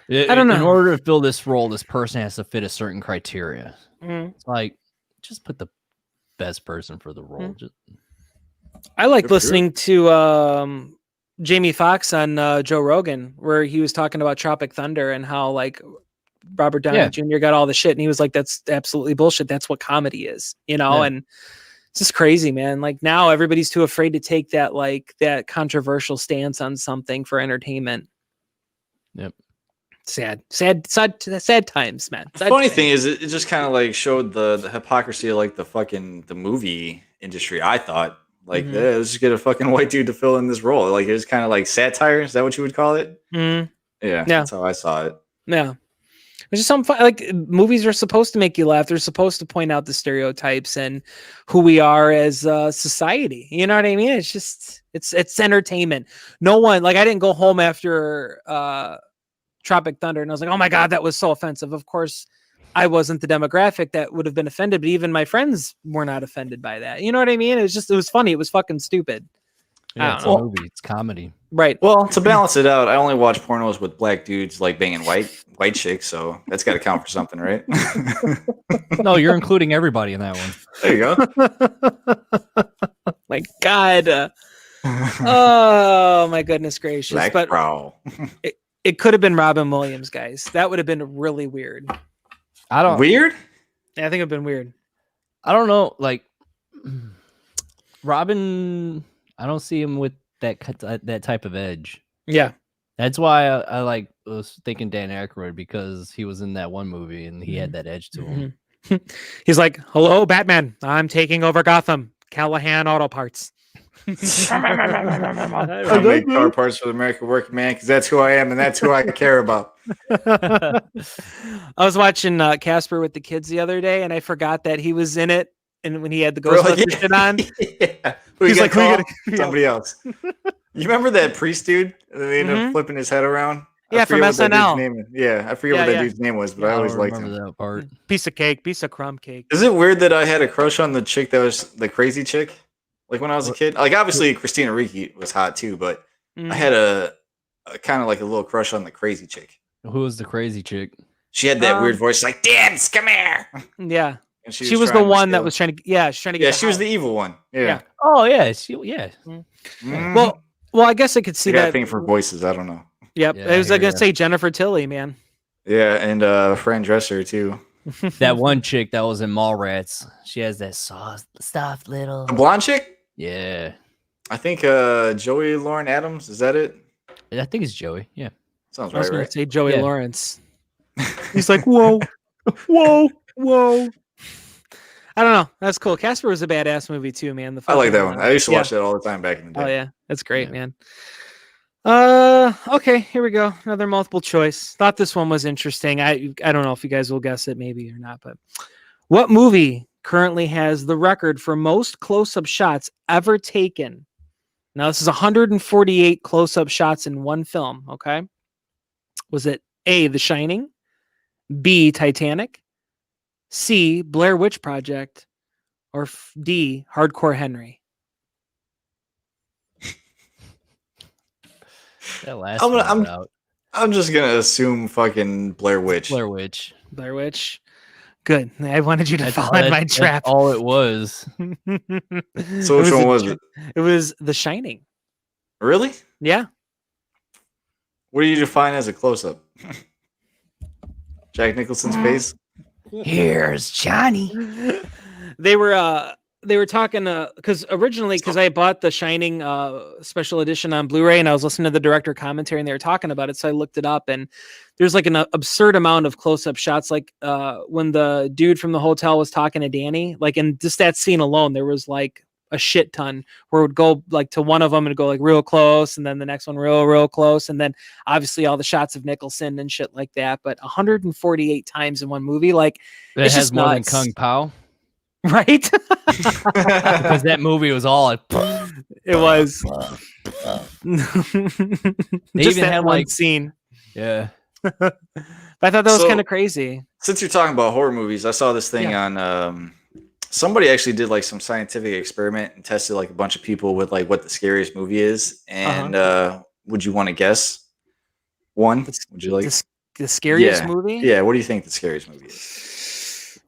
don't know. In order to fill this role, this person has to fit a certain criteria. It's like, just put the best person for the role. I like listening to Jamie Foxx on Joe Rogan, where he was talking about Tropic Thunder and how like Robert Downey Jr. got all the shit, and he was like, "That's absolutely bullshit. That's what comedy is," you know. And it's just crazy, man. Like now, everybody's too afraid to take that controversial stance on something for entertainment. Yep. Sad times, man. The funny thing is, it just kind of like showed the hypocrisy of like the movie industry. I thought like, let's just get a fucking white dude to fill in this role. Like it was kind of like satire. Is that what you would call it? Yeah, that's how I saw it. Yeah. It's just some fun, like movies are supposed to make you laugh. They're supposed to point out the stereotypes and who we are as society. You know what I mean? It's just it's entertainment. No one, like I didn't go home after Tropic Thunder and I was like, oh my God, that was so offensive. Of course, I wasn't the demographic that would have been offended, but even my friends were not offended by that. You know what I mean? It was funny. It was fucking stupid. Yeah, it's a movie. It's comedy. Right. Well, to balance it out, I only watch pornos with black dudes like banging white chicks, so that's got to count for something, right? No, you're including everybody in that one. There you go. My God. Oh my goodness gracious! Black but Prowl. It could have been Robin Williams, guys. That would have been really weird. Weird? Yeah, I think it'd been weird. I don't know. Like Robin, I don't see him with that type of edge. Yeah, that's why I was thinking Dan Aykroyd, because he was in that one movie and he had that edge to him. He's like, "Hello, Batman. I'm taking over Gotham. Callahan Auto Parts." I make car parts for the American working man because that's who I am and that's who I care about. I was watching Casper with the kids the other day, and I forgot that he was in it. And when he had the Ghostbusters shit on, he's like, somebody else. You remember that priest dude? And then they ended up flipping his head around. Yeah, from SNL. Yeah, I forget what that dude's name was, but I always liked him. That part. Piece of cake, piece of crumb cake. Is it weird that I had a crush on the chick that was the crazy chick? Like when I was a kid, like obviously Christina Ricci was hot too, but I had a kind of like a little crush on the crazy chick. Who was the crazy chick? She had that weird voice, like "Dance, come here." Yeah, and she was the one that was trying to. Yeah, she's trying to get. Yeah, she was the evil one. Yeah. Oh yeah, Well, I guess I could see that. Thing for voices, I don't know. Yep, I was gonna say Jennifer Tilly, man. Yeah, and Fran Drescher too. That one chick that was in Mallrats, she has that soft little. A blonde chick? Yeah. I think Joey Lauren Adams, is that it? I think it's Joey. Yeah. Sounds right. I was going to say Joey Lawrence. He's like, whoa. I don't know. That's cool. Casper was a badass movie too, man. I like that one. I used to watch that all the time back in the day. Oh yeah. That's great, man. Okay, here we go. Another multiple choice. Thought this one was interesting. I don't know if you guys will guess it maybe or not, but what movie currently has the record for most close-up shots ever taken? Now this is 148 close-up shots in one film, okay? Was it A, The Shining, B, Titanic, C, Blair Witch Project, or D, Hardcore Henry? That last I'm just gonna assume fucking Blair Witch. Blair Witch. Good. I wanted you to fall in my trap. That's all it was. So which one was it? It was The Shining. Really? Yeah. What do you define as a close-up? Jack Nicholson's face? Here's Johnny. They were talking because originally, because I bought the Shining special edition on Blu-ray, and I was listening to the director commentary, and they were talking about it, so I looked it up, and there's like an absurd amount of close-up shots, like when the dude from the hotel was talking to Danny, like in just that scene alone, there was like a shit ton where it would go like to one of them and go like real close, and then the next one real close, and then obviously all the shots of Nicholson and shit like that. But 148 times in one movie, like It has more than Kung Pao. Right? Because that movie was all like, it was. They Just even that had one like scene. yeah. But I thought that was So- kind of crazy. Since you're talking about horror movies, I saw this thing on somebody actually did like some scientific experiment and tested like a bunch of people with like what the scariest movie is. And would you want to guess one? Would you like The scariest movie? Yeah, what do you think the scariest movie is?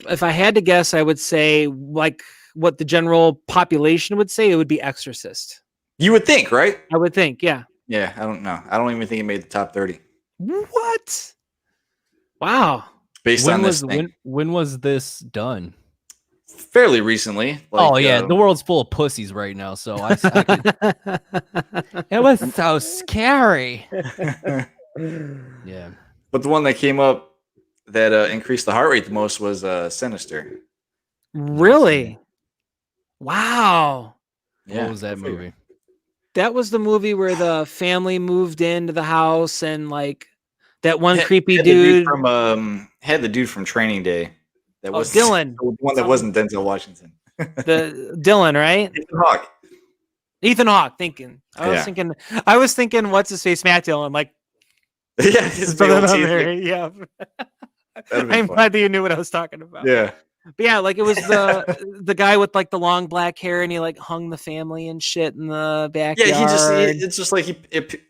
If I had to guess, I would say like what the general population would say, it would be Exorcist. You would think, right? I would think, yeah. Yeah, I don't know. I don't even think it made the top 30 What? Wow. based on this thing. When was this done? Fairly recently. Oh yeah, the world's full of pussies right now. So I it was so scary. Yeah, but the one that came up that increased the heart rate the most was Sinister. Really? Wow. what was that movie? That was the movie where the family moved into the house and like that one creepy dude from had the dude from Training Day. That was Dylan. The one that wasn't Denzel Washington. the Dylan, right? Ethan Hawke. I was thinking what's his face, Matt Dillon, like yeah, his big old teeth. yeah. I'm glad that you knew what I was talking about. Yeah. But yeah, like it was the guy with like the long black hair and he like hung the family and shit in the backyard. Yeah, it's just like he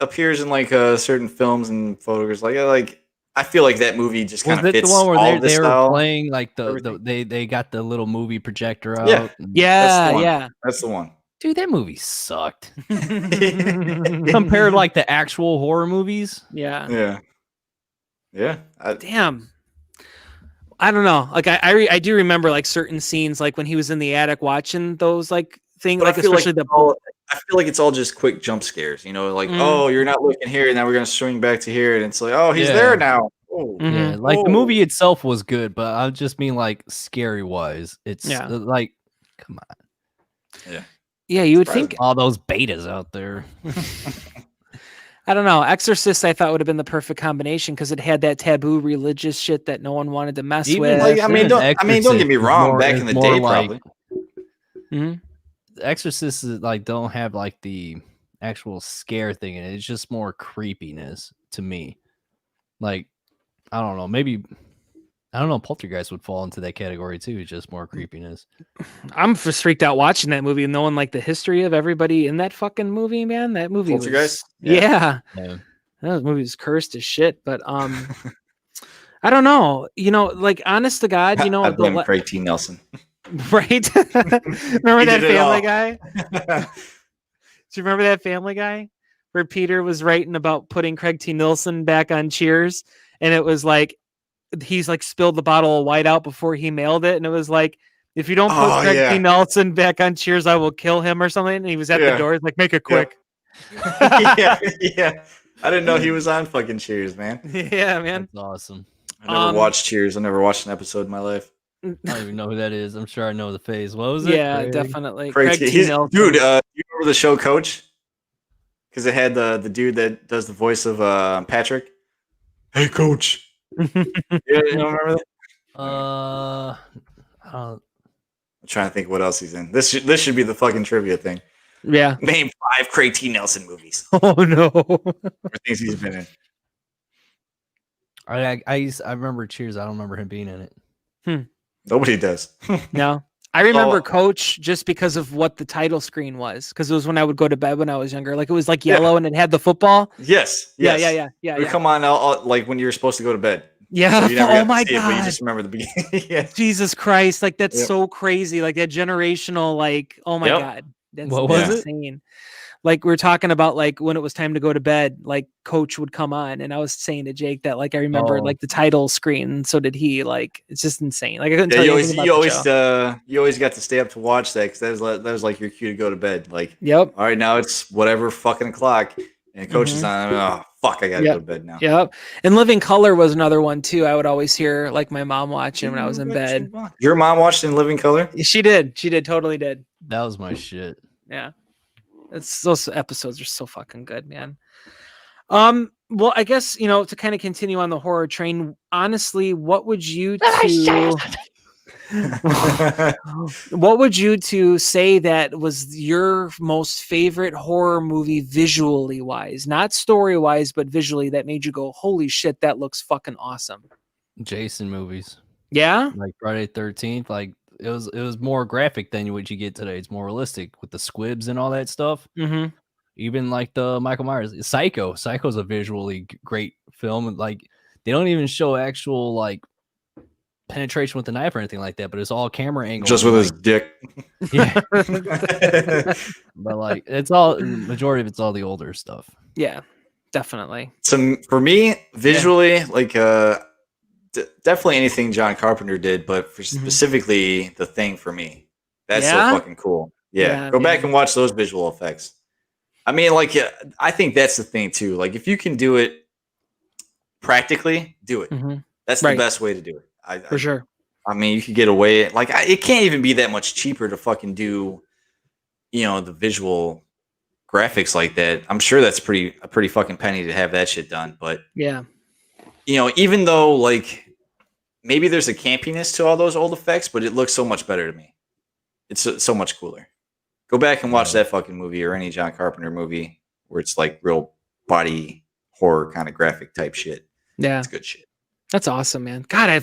appears in like certain films and photographs. Like I feel like that movie just kind of fits the one where all they were style. playing like they got the little movie projector out. Yeah. Yeah. That's the one. Dude, that movie sucked. Compared like the actual horror movies. Yeah. Damn. I don't know. Like I do remember like certain scenes, like when he was in the attic watching those like things, like especially I feel like it's all just quick jump scares, like, oh, you're not looking here, and now we're gonna swing back to here, and it's like, oh, he's there now. Oh. Yeah, like the movie itself was good, but I just mean like scary wise. It's like, come on. Yeah, you would think all those betas out there. I don't know. Exorcist, I thought would have been the perfect combination because it had that taboo religious shit that no one wanted to mess with. Like, don't get me wrong. Back in the day, probably. Mm-hmm. The Exorcist is like don't have like the actual scare thing in it. It's just more creepiness to me. Like, I don't know. Maybe Poltergeist would fall into that category too. It's just more creepiness. I'm just freaked out watching that movie and knowing like the history of everybody in that fucking movie, man. That movie Poltergeist? That movie was cursed as shit. But I don't know. Like honest to God, I blame Craig T. Nelson. Right? Remember that Family Guy? Do you remember that Family Guy where Peter was writing about putting Craig T. Nelson back on Cheers, and it was like he's like spilled the bottle of white out before he mailed it, and it was like, if you don't put Craig T. Nelson back on Cheers, I will kill him or something. And he was at the door, he's like, make it quick. Yeah. I didn't know he was on fucking Cheers, man. Yeah, man. That's awesome. I never watched Cheers. I never watched an episode in my life. I don't even know who that is. I'm sure I know the face. What was it? Yeah, definitely. Craig T. Nelson. Dude, you remember the show Coach? Because it had the dude that does the voice of Patrick. Hey, Coach. You don't remember that? I'm trying to think what else he's in. This should be the fucking trivia thing. Yeah. Name 5 Craig T. Nelson movies. Oh no. Or things he's been in. I remember Cheers. I don't remember him being in it. Nobody does. No. I remember Coach just because of what the title screen was, because it was when I would go to bed when I was younger. Like it was like yellow and it had the football. Yes. Yeah. Come on, like when you were supposed to go to bed. Yeah. So oh my God. But you just remember the beginning. Yeah. Jesus Christ. Like that's so crazy. Like that generational, like, oh my God. That's what was insane. like we were talking about like when it was time to go to bed, like Coach would come on, and I was saying to Jake that like I remember like the title screen, and so did he. Like it's just insane. Like I couldn't tell you anything about the show. You always got to stay up to watch that because that was like your cue to go to bed. Like, yep. All right, now it's whatever fucking o'clock, and Coach is on. Oh fuck, I gotta go to bed now. Yep. And Living Color was another one too. I would always hear like my mom watching when I was in bed. Your mom watched in Living Color? She did. She did. Totally did. That was my shit. Yeah. Those episodes are so fucking good, man. Well, I guess, to kind of continue on the horror train, honestly, what would you two say that was your most favorite horror movie visually wise, not story wise, but visually that made you go, holy shit, that looks fucking awesome? Jason movies. Yeah. Like Friday 13th, like it was more graphic than what you get today. It's more realistic with the squibs and all that stuff. Mm-hmm. Even like the Michael Myers, Psycho's a visually great film. Like they don't even show actual like penetration with the knife or anything like that, but it's all camera angles. Just with his dick. Yeah. But like it's all majority of it's all the older stuff. Yeah, definitely. So for me, visually, like definitely anything John Carpenter did, but for specifically The Thing for me, that's so fucking cool. Yeah, go back and watch those visual effects. I mean, like, I think that's the thing too. Like, if you can do it practically, do it. Mm-hmm. That's the best way to do it. For sure. I mean, you could get away. Like, it can't even be that much cheaper to fucking do, the visual graphics like that. I'm sure that's a pretty fucking penny to have that shit done. But yeah. Even though like maybe there's a campiness to all those old effects, but it looks so much better to me. It's so much cooler. Go back and watch that fucking movie or any John Carpenter movie where it's like real body horror kind of graphic type shit. Yeah, it's good shit. That's awesome, man. God, I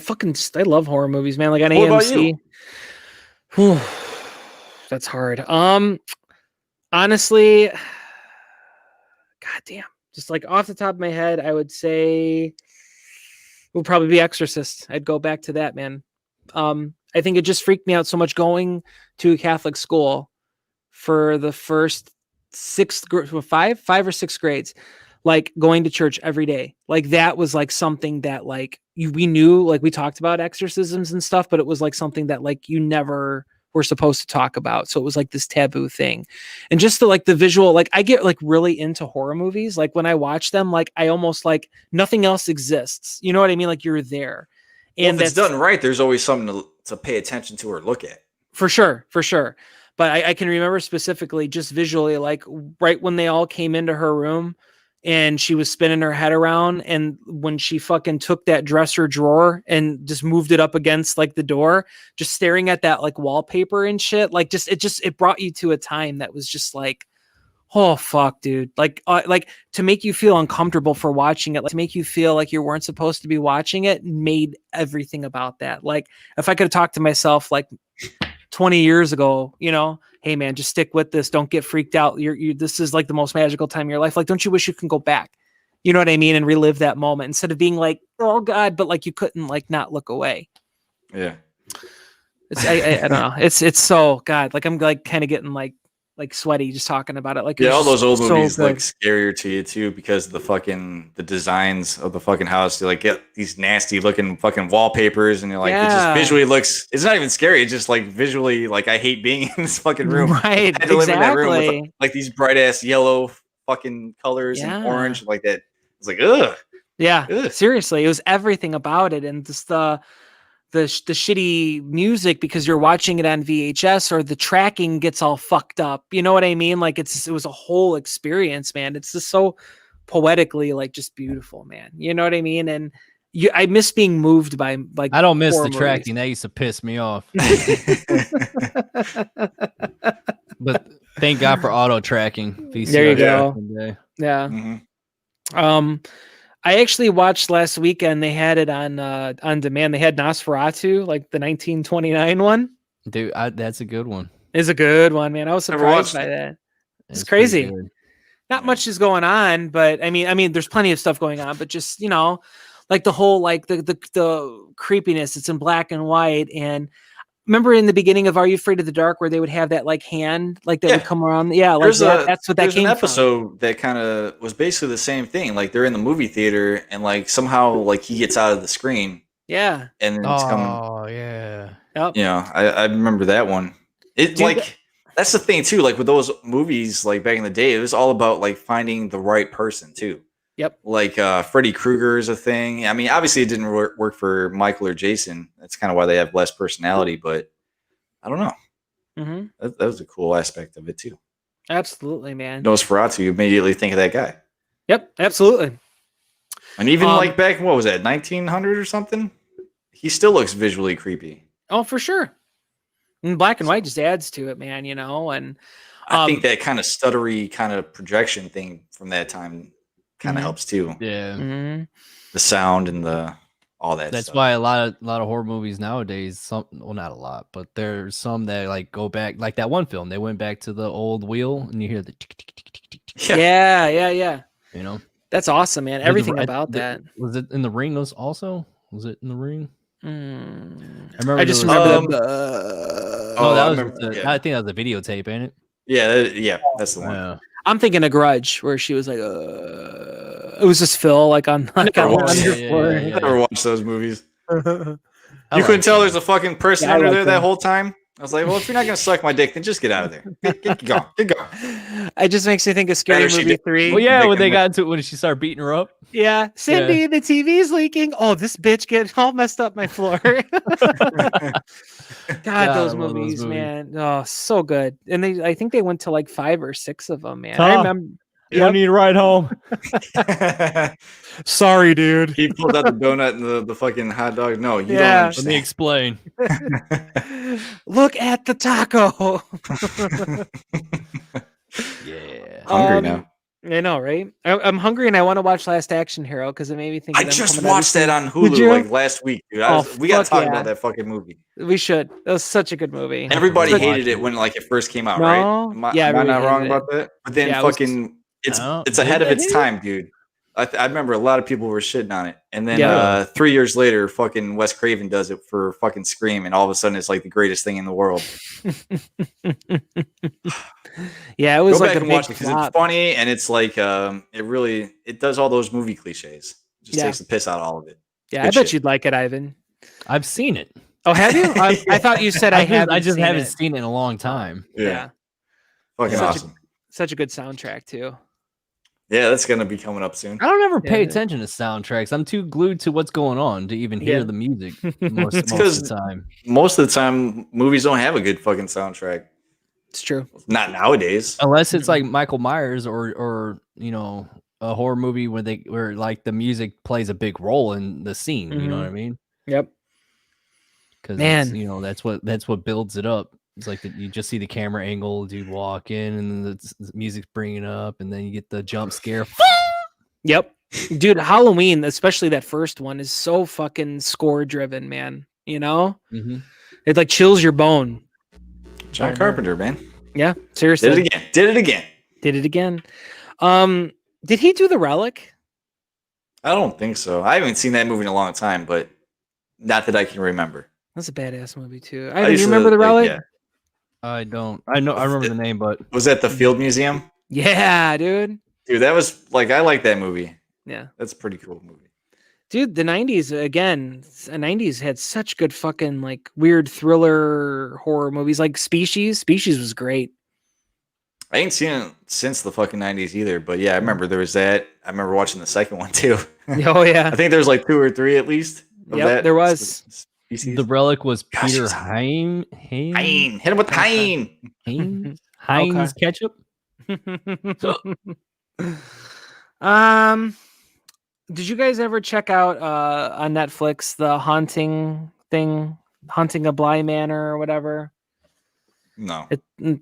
love horror movies, man. Like on AMC. Whew, that's hard. Honestly, goddamn. Just like off the top of my head, I would say it would probably be Exorcist. I'd go back to that, man. I think it just freaked me out so much going to a Catholic school for the first five or six grades, like going to church every day. Like that was like something that like we knew, like we talked about exorcisms and stuff, but it was like something that like you never were supposed to talk about. So it was like this taboo thing. And just the visual, like I get like really into horror movies. Like when I watch them, like I almost like nothing else exists. You know what I mean? Like you're there. And if it's done right, there's always something to pay attention to or look at. For sure. But I can remember specifically just visually, like right when they all came into her room and she was spinning her head around. And when she fucking took that dresser drawer and just moved it up against like the door, just staring at that like wallpaper and shit, like it brought you to a time that was just like, oh fuck, dude. Like to make you feel uncomfortable for watching it, like to make you feel like you weren't supposed to be watching it, made everything about that. Like if I could have talked to myself like 20 years ago, hey man, just stick with this. Don't get freaked out. This is like the most magical time of your life. Like, don't you wish you can go back? You know what I mean? And relive that moment instead of being like, oh God, but like you couldn't like not look away. Yeah. I don't know. It's so God, like I'm like kind of getting like sweaty just talking about it. Like all those old movies like scarier to you too because of the designs of the fucking house. You like get these nasty looking fucking wallpapers and you're like it just visually looks. It's not even scary. It's just like visually like I hate being in this fucking room. Right, I had to live in that room with like these bright ass yellow fucking colors and orange like that. It's like ugh. Yeah, ugh. Seriously, it was everything about it and just the shitty music because you're watching it on VHS or the tracking gets all fucked up. You know what I mean? Like it was a whole experience, man. It's just so poetically like just beautiful, man. You know what I mean? And I miss being moved by like I don't miss the tracking. That used to piss me off. But thank God for auto tracking. VCR there you go. Yeah. Mm-hmm. I actually watched last weekend. They had it on demand. They had Nosferatu, like the 1929 one. Dude, that's a good one. It's a good one, man. I was surprised by that. It's crazy. Not much is going on, but I mean, there's plenty of stuff going on. But just like the whole like the creepiness. It's in black and white, and remember in the beginning of Are You Afraid of the Dark where they would have that like hand like that would come around? Yeah, like that's what that came from. There's an episode that kind of was basically the same thing. Like they're in the movie theater and like somehow like he gets out of the screen. Yeah. And then it's coming. Oh yeah. Yep. You know, I remember that one. That's the thing too. Like with those movies, like back in the day, it was all about like finding the right person too. Yep. Like Freddy Krueger is a thing. I mean, obviously it didn't work for Michael or Jason. That's kind of why they have less personality. But I don't know. Mm-hmm. That was a cool aspect of it too. Absolutely, man. Nosferatu, you immediately think of that guy. Yep, absolutely. And even like back, what was that, 1900 or something? He still looks visually creepy. Oh, for sure. And black and white just adds to it, man. You know, and I think that kind of stuttery kind of projection thing from that time kind of helps too. Yeah. Mm-hmm. The sound and all that. That's stuff. why a lot of horror movies nowadays, not a lot, but there's some that like go back, like that one film. They went back to the old wheel, and you hear the tick, tick, tick, tick, tick, tick. Yeah. You know, that's awesome, man. Everything about that. Was it in The Ring? Also, was it in The Ring? I remember. I just remember I think that was a videotape, ain't it? Yeah, that's the one. Yeah. I'm thinking a Grudge where she was like, it was just Phil like on floor. I never watched those movies. You couldn't tell there's a fucking person under there that whole time. I was like, well, if you're not gonna suck my dick, then just get out of there. Get going. It just makes me think of Scary Movie 3. Well, yeah, when they got into it, when she started beating her up. Yeah, Cindy, the TV's leaking. Oh, this bitch get all messed up my floor. God, those movies, man. Oh, so good. And I think they went to like 5 or 6 of them, man. Tom, I remember. You don't need a ride home. Sorry, dude. He pulled out the donut and the fucking hot dog. No, you don't Let understand. me explain. Look at the taco. Yeah. Hungry now. I know, right? I'm hungry and I want to watch Last Action Hero because it made me think. I just watched that on Hulu like last week, dude. We got to talk about that fucking movie. We should. That was such a good movie. Everybody hated it when like it first came out, right? Am I not wrong about that? But then fucking, it's ahead of its time, dude. I remember a lot of people were shitting on it, and then 3 years later, fucking Wes Craven does it for fucking Scream, and all of a sudden, it's like the greatest thing in the world. Yeah, it was Go like back a and watch it because it's funny, and it's like it does all those movie cliches. It just takes the piss out of all of it. Yeah, I bet you'd like it, Ivan. I've seen it. Oh, have you? I thought you said I just haven't seen it in a long time. Yeah. Fucking awesome. Such a good soundtrack too. Yeah, that's gonna be coming up soon. I don't ever pay attention to soundtracks. I'm too glued to what's going on to even hear the music most of the time. Most of the time, movies don't have a good fucking soundtrack. It's true. Not nowadays, unless it's like Michael Myers or you know, a horror movie where like the music plays a big role in the scene. You know what I mean? Yep. Because you know that's what builds it up. It's like you just see the camera angle, dude walk in, and then the music's bringing up, and then you get the jump scare. Yep, dude. Halloween, especially that first one, is so fucking score driven, man. You know, it like chills your bone. John Carpenter, man. Yeah, seriously. Did it again. Did he do The Relic? I don't think so. I haven't seen that movie in a long time, but not that I can remember. That's a badass movie too. Do you remember The Relic? Yeah. I don't. I remember the name, but was that the Field Museum? Yeah, dude. Dude, that was like I like that movie. Yeah, that's a pretty cool movie. Dude, the 90s again. The 90s had such good fucking like weird thriller horror movies, like Species. Species was great. I ain't seen it since the fucking 90s either, but yeah, I remember there was that. I remember watching the second one too. Oh yeah, I think there's like 2 or 3 at least. Yep, there was. The Relic was Peter Hein. Hit him with the Hein. Heinz ketchup. Did you guys ever check out on Netflix the Haunting of Bly Manor or whatever? No.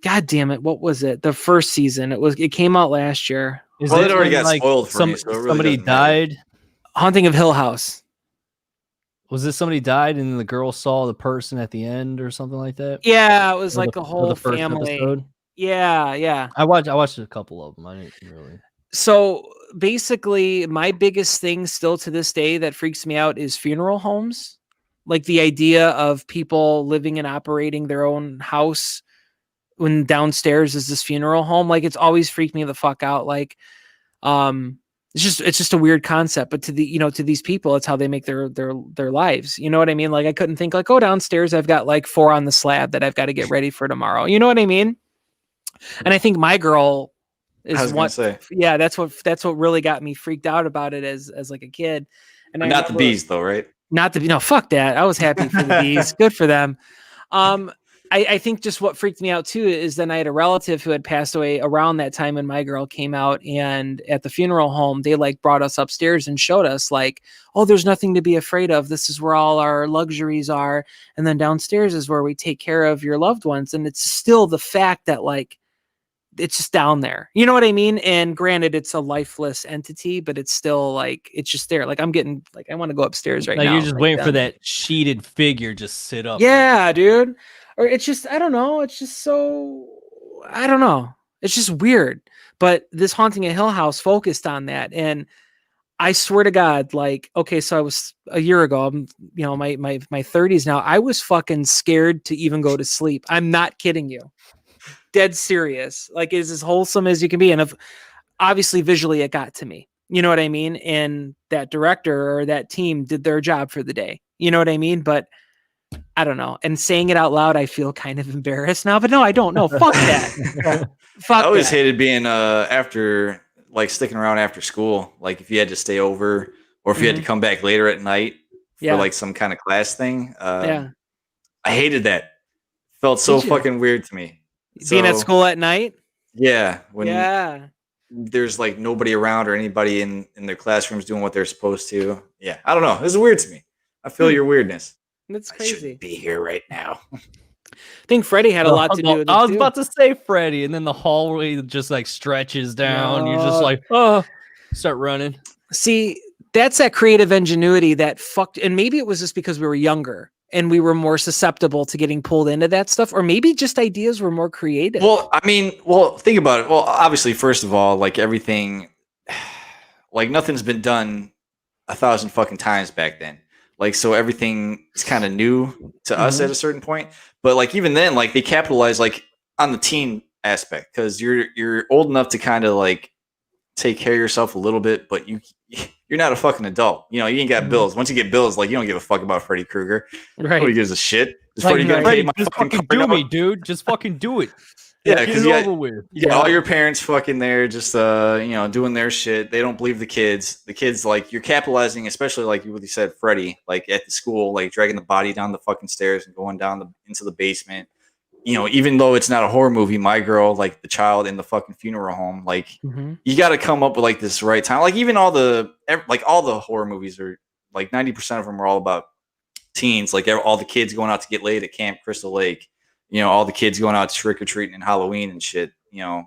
God damn it! What was it? The first season. It came out last year. It already got spoiled for me. So really somebody died. Haunting of Hill House. Was this somebody died and the girl saw the person at the end or something like that? Yeah, it was like a whole family. Episode? Yeah. I watched a couple of them. I didn't really. So basically, my biggest thing still to this day that freaks me out is funeral homes. like the idea of people living and operating their own house when downstairs is this funeral home, like it's always freaked me the fuck out. Like, it's just a weird concept, but to these people, it's how they make their lives. You know what I mean? Like I couldn't think like, oh, downstairs I've got like 4 on the slab that I've got to get ready for tomorrow. You know what I mean? And I think my girl is yeah, that's what really got me freaked out about it as like a kid. And not the bees though, right? Not the, no, fuck that. I was happy for the bees. Good for them. I think just what freaked me out too is then I had a relative who had passed away around that time when my girl came out, and at the funeral home, they like brought us upstairs and showed us like, oh, there's nothing to be afraid of. This is where all our luxuries are. And then downstairs is where we take care of your loved ones. And it's still the fact that like, it's just down there. You know what I mean? And granted, it's a lifeless entity, but it's still like, it's just there. Like I'm getting like, I want to go upstairs right now. You're just waiting for that sheeted figure just sit up. Yeah, dude. Or it's just, I don't know. It's just so, I don't know. It's just weird. But this Haunting a Hill House focused on that. And I swear to God, like, okay, so I was a year ago, I'm, you know, my 30s now. I was fucking scared to even go to sleep. I'm not kidding you. Dead serious. Like, it's as wholesome as you can be. And obviously visually it got to me. You know what I mean? And that director or that team did their job for the day. You know what I mean? But I don't know. And saying it out loud, I feel kind of embarrassed now, but no, I don't know. Fuck that. Fuck I always that. hated being after, like, sticking around after school. Like if you had to stay over or if you had to come back later at night for like some kind of class thing. I hated that. Felt so fucking weird to me. Being at school at night? Yeah. When there's like nobody around or anybody in their classrooms doing what they're supposed to. Yeah. I don't know. This is weird to me. I feel your weirdness. That's crazy. I shouldn't be here right now. I think Freddie had a lot to do with it. I was about to say Freddie, and then the hallway just like stretches down. You're just like, oh, start running. See, that's that creative ingenuity that fucked. And maybe it was just because we were younger and we were more susceptible to getting pulled into that stuff, or maybe just ideas were more creative. Well, I mean, think about it. Well, obviously, first of all, like everything, like nothing's been done 1,000 fucking times back then. Like, so everything is kind of new to us at a certain point. But like, even then, like they capitalize like on the teen aspect because you're old enough to kind of like take care of yourself a little bit, but you're not a fucking adult. You know, you ain't got bills. Once you get bills, like you don't give a fuck about Freddy Krueger. Right. Nobody gives a shit. Is Like, Freddy gonna pay my just fucking do me, dude. Just fucking do it. Yeah, because you got all your parents fucking there, just doing their shit. They don't believe the kids. The kids, like, you're capitalizing, especially like what you said, Freddy, like at the school, like dragging the body down the fucking stairs and going down into the basement. You know, even though it's not a horror movie, my girl, like the child in the fucking funeral home, like you got to come up with like this right time. Like even all the horror movies are like 90% of them are all about teens. Like all the kids going out to get laid at Camp Crystal Lake. You know, all the kids going out trick-or-treating and Halloween and shit, you know,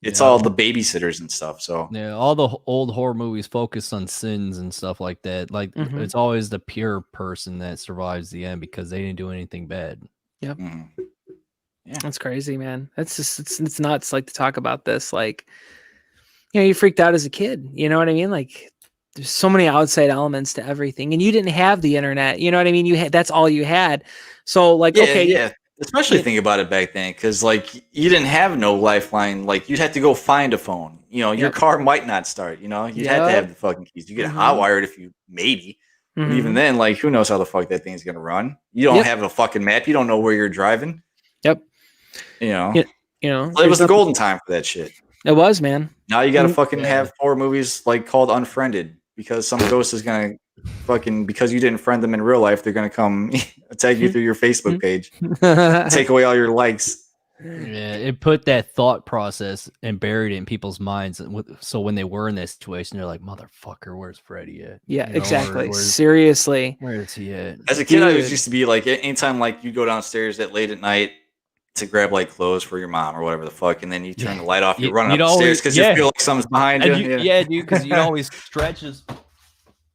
it's all the babysitters and stuff. So yeah, all the old horror movies focus on sins and stuff like that. Like it's always the pure person that survives the end because they didn't do anything bad. Yep. Yeah. That's crazy, man. That's just, it's nuts. Like to talk about this, like, you know, you freaked out as a kid, you know what I mean? Like there's so many outside elements to everything and you didn't have the internet, you know what I mean? That's all you had. So like, yeah. Especially think about it back then, because like you didn't have no lifeline. Like you'd have to go find a phone. You know, your car might not start. You know, you'd have to have the fucking keys. You get hotwired if you maybe. But even then, like who knows how the fuck that thing's gonna run? You don't have a fucking map. You don't know where you're driving. Yep. You know. You know. It was the golden time for that shit. It was, man. Now you gotta fucking have horror movies like called Unfriended because some ghost is gonna fucking because you didn't friend them in real life, they're gonna come attack you through your Facebook page, take away all your likes. Yeah, it put that thought process and buried it in people's minds. So when they were in that situation, they're like, "Motherfucker, where's Freddy at?" Yeah, exactly. Seriously, where is he at? As a kid, I used to be like, anytime like you go downstairs at late at night to grab like clothes for your mom or whatever the fuck, and then you turn the light off, you're running upstairs because you feel like something's behind you. Yeah, dude, because you always stretches.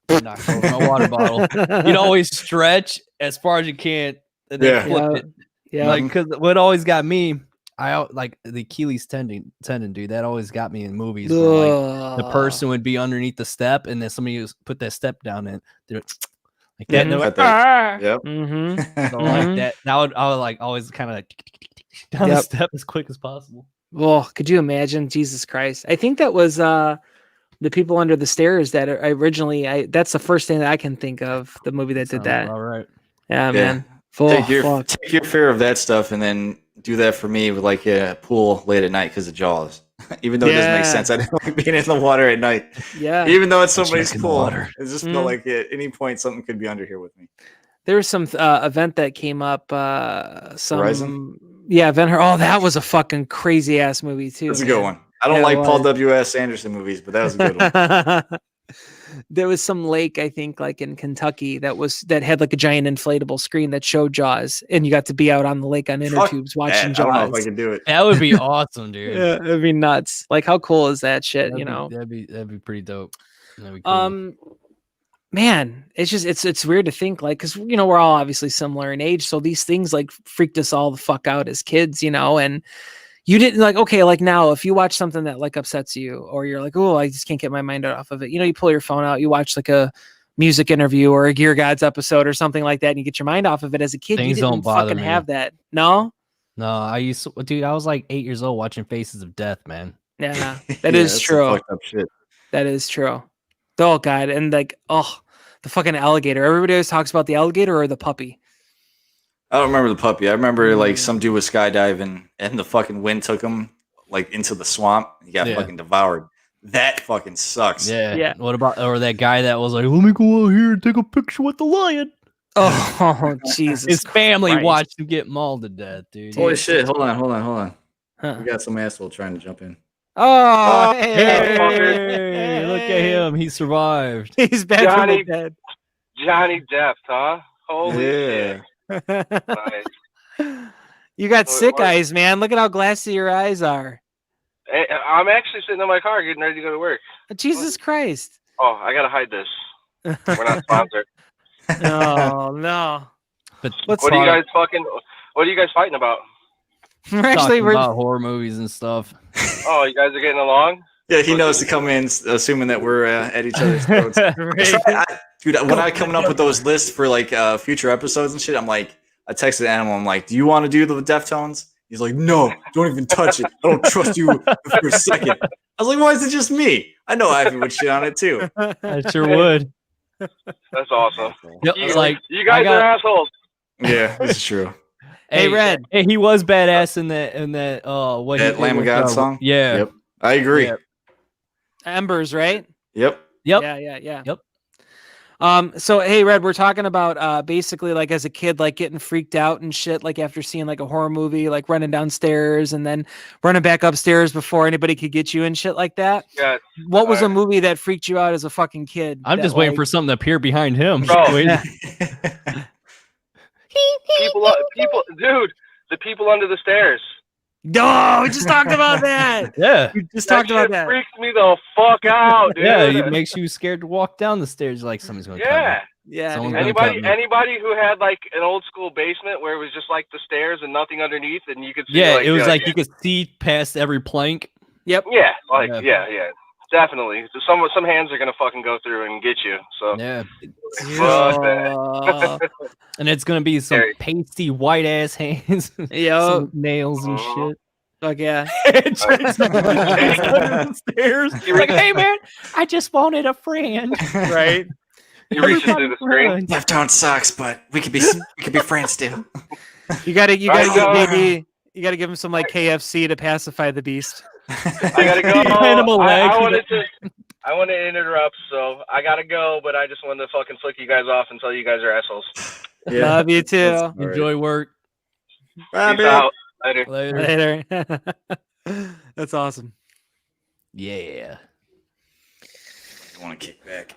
Knock over my water bottle. You'd always stretch as far as you can, and then flip it. Yeah, like because what always got me, I like the Achilles tendon, dude. That always got me in movies. Where, like, the person would be underneath the step, and then somebody would put that step down, and like that. And they're like, Yep. Mm-hmm. like that. I would like always kind of down the step as quick as possible. Well, could you imagine? Jesus Christ! I think that was the People Under the Stairs that originally. That's the first thing that I can think of. The movie that did that. All right. Yeah, man. Take your fear of that stuff and then do that for me with like a pool late at night because of Jaws. Even though it doesn't make sense, I don't like being in the water at night. Yeah. Even though it's somebody's pool, it just felt like at any point something could be under here with me. There was some event that came up. Horizon? Yeah, Event. Oh, that was a fucking crazy ass movie too. That's a good one. I don't like Paul W.S. Anderson movies, but that was a good one. There was some lake, I think, like in Kentucky, that had like a giant inflatable screen that showed Jaws, and you got to be out on the lake on inner tubes watching Jaws. I don't know if I could do it. That would be awesome, dude. Yeah, it'd be nuts. Like, how cool is that shit? That'd be pretty dope. That'd be cool. Man, it's just it's weird to think, like, because we're all obviously similar in age, so these things like freaked us all the fuck out as kids, and you didn't like, okay, like now if you watch something that like upsets you, or you're like, oh, I just can't get my mind off of it, you pull your phone out, you watch like a music interview or a Gear Gods episode or something like that, and you get your mind off of it. As a kid, you didn't fucking have that. No, I used to, dude, I was like 8 years old watching Faces of Death, man. Yeah, that is true. Fucked up shit. That is true. Oh god, and like, the fucking alligator. Everybody always talks about the alligator or the puppy. I don't remember the puppy. I remember like some dude was skydiving and the fucking wind took him like into the swamp. He got fucking devoured. That fucking sucks. Yeah. What about that guy that was like, let me go out here and take a picture with the lion? Oh, Jesus. His family Christ. watched him get mauled to death, dude. Holy shit. Hold on. Huh. We got some asshole trying to jump in. Oh, hey, look at him. He survived. He's back from the dead. Johnny Depp, huh? Holy shit. Nice. You got sick eyes, man. Look at how glassy your eyes are. Hey, I'm actually sitting in my car getting ready to go to work. Jesus Christ. Oh, I gotta hide this. We're not sponsored. No. But What are you guys fighting about? We're about horror movies and stuff. Oh, you guys are getting along? Yeah, he knows to come in assuming that we're at each other's throats. Dude, when I'm coming up with those lists for like future episodes and shit, I'm like, I texted Animal, I'm like, do you want to do the Deftones? He's like, no, don't even touch it. I don't trust you for a second. I was like, why is it just me? I know Ivy would shit on it too. I sure would. That's awesome. Yep, you guys are assholes. Yeah, this is true. Hey, Red. Hey, he was badass in that what that Lamb of God song? Yeah. Yep. I agree. Yep. Embers, right? Yep. Yeah. Yep. So hey, Red, we're talking about basically like as a kid, like getting freaked out and shit, like after seeing like a horror movie, like running downstairs and then running back upstairs before anybody could get you and shit like that. Yeah. What was a movie that freaked you out as a fucking kid? I'm just waiting for something to appear behind him. Dude, the people under the stairs. No, we just talked about that. Yeah. We just talked about that. Freaks me the fuck out, dude. Yeah, it makes you scared to walk down the stairs like somebody's going to come. Yeah. Someone's Anybody who had like an old school basement where it was just like the stairs and nothing underneath and you could see it was like you could see past every plank. Yep. Yeah, yeah. Definitely. So some hands are gonna fucking go through and get you. So yeah. Fuck that. And it's gonna be some pasty white ass hands. Some nails and shit. Fuck yeah. Stairs. You're like, hey man, I just wanted a friend. Right. You reach through the screen. Deftones sucks, but we could be friends still. You gotta give him some like KFC to pacify the beast. I gotta go. I want to interrupt, so I gotta go. But I just wanted to fucking flick you guys off and tell you guys are assholes. Yeah. Love you too. Enjoy work. Bye, Peace out. Later. That's awesome. Yeah. I want to kick back.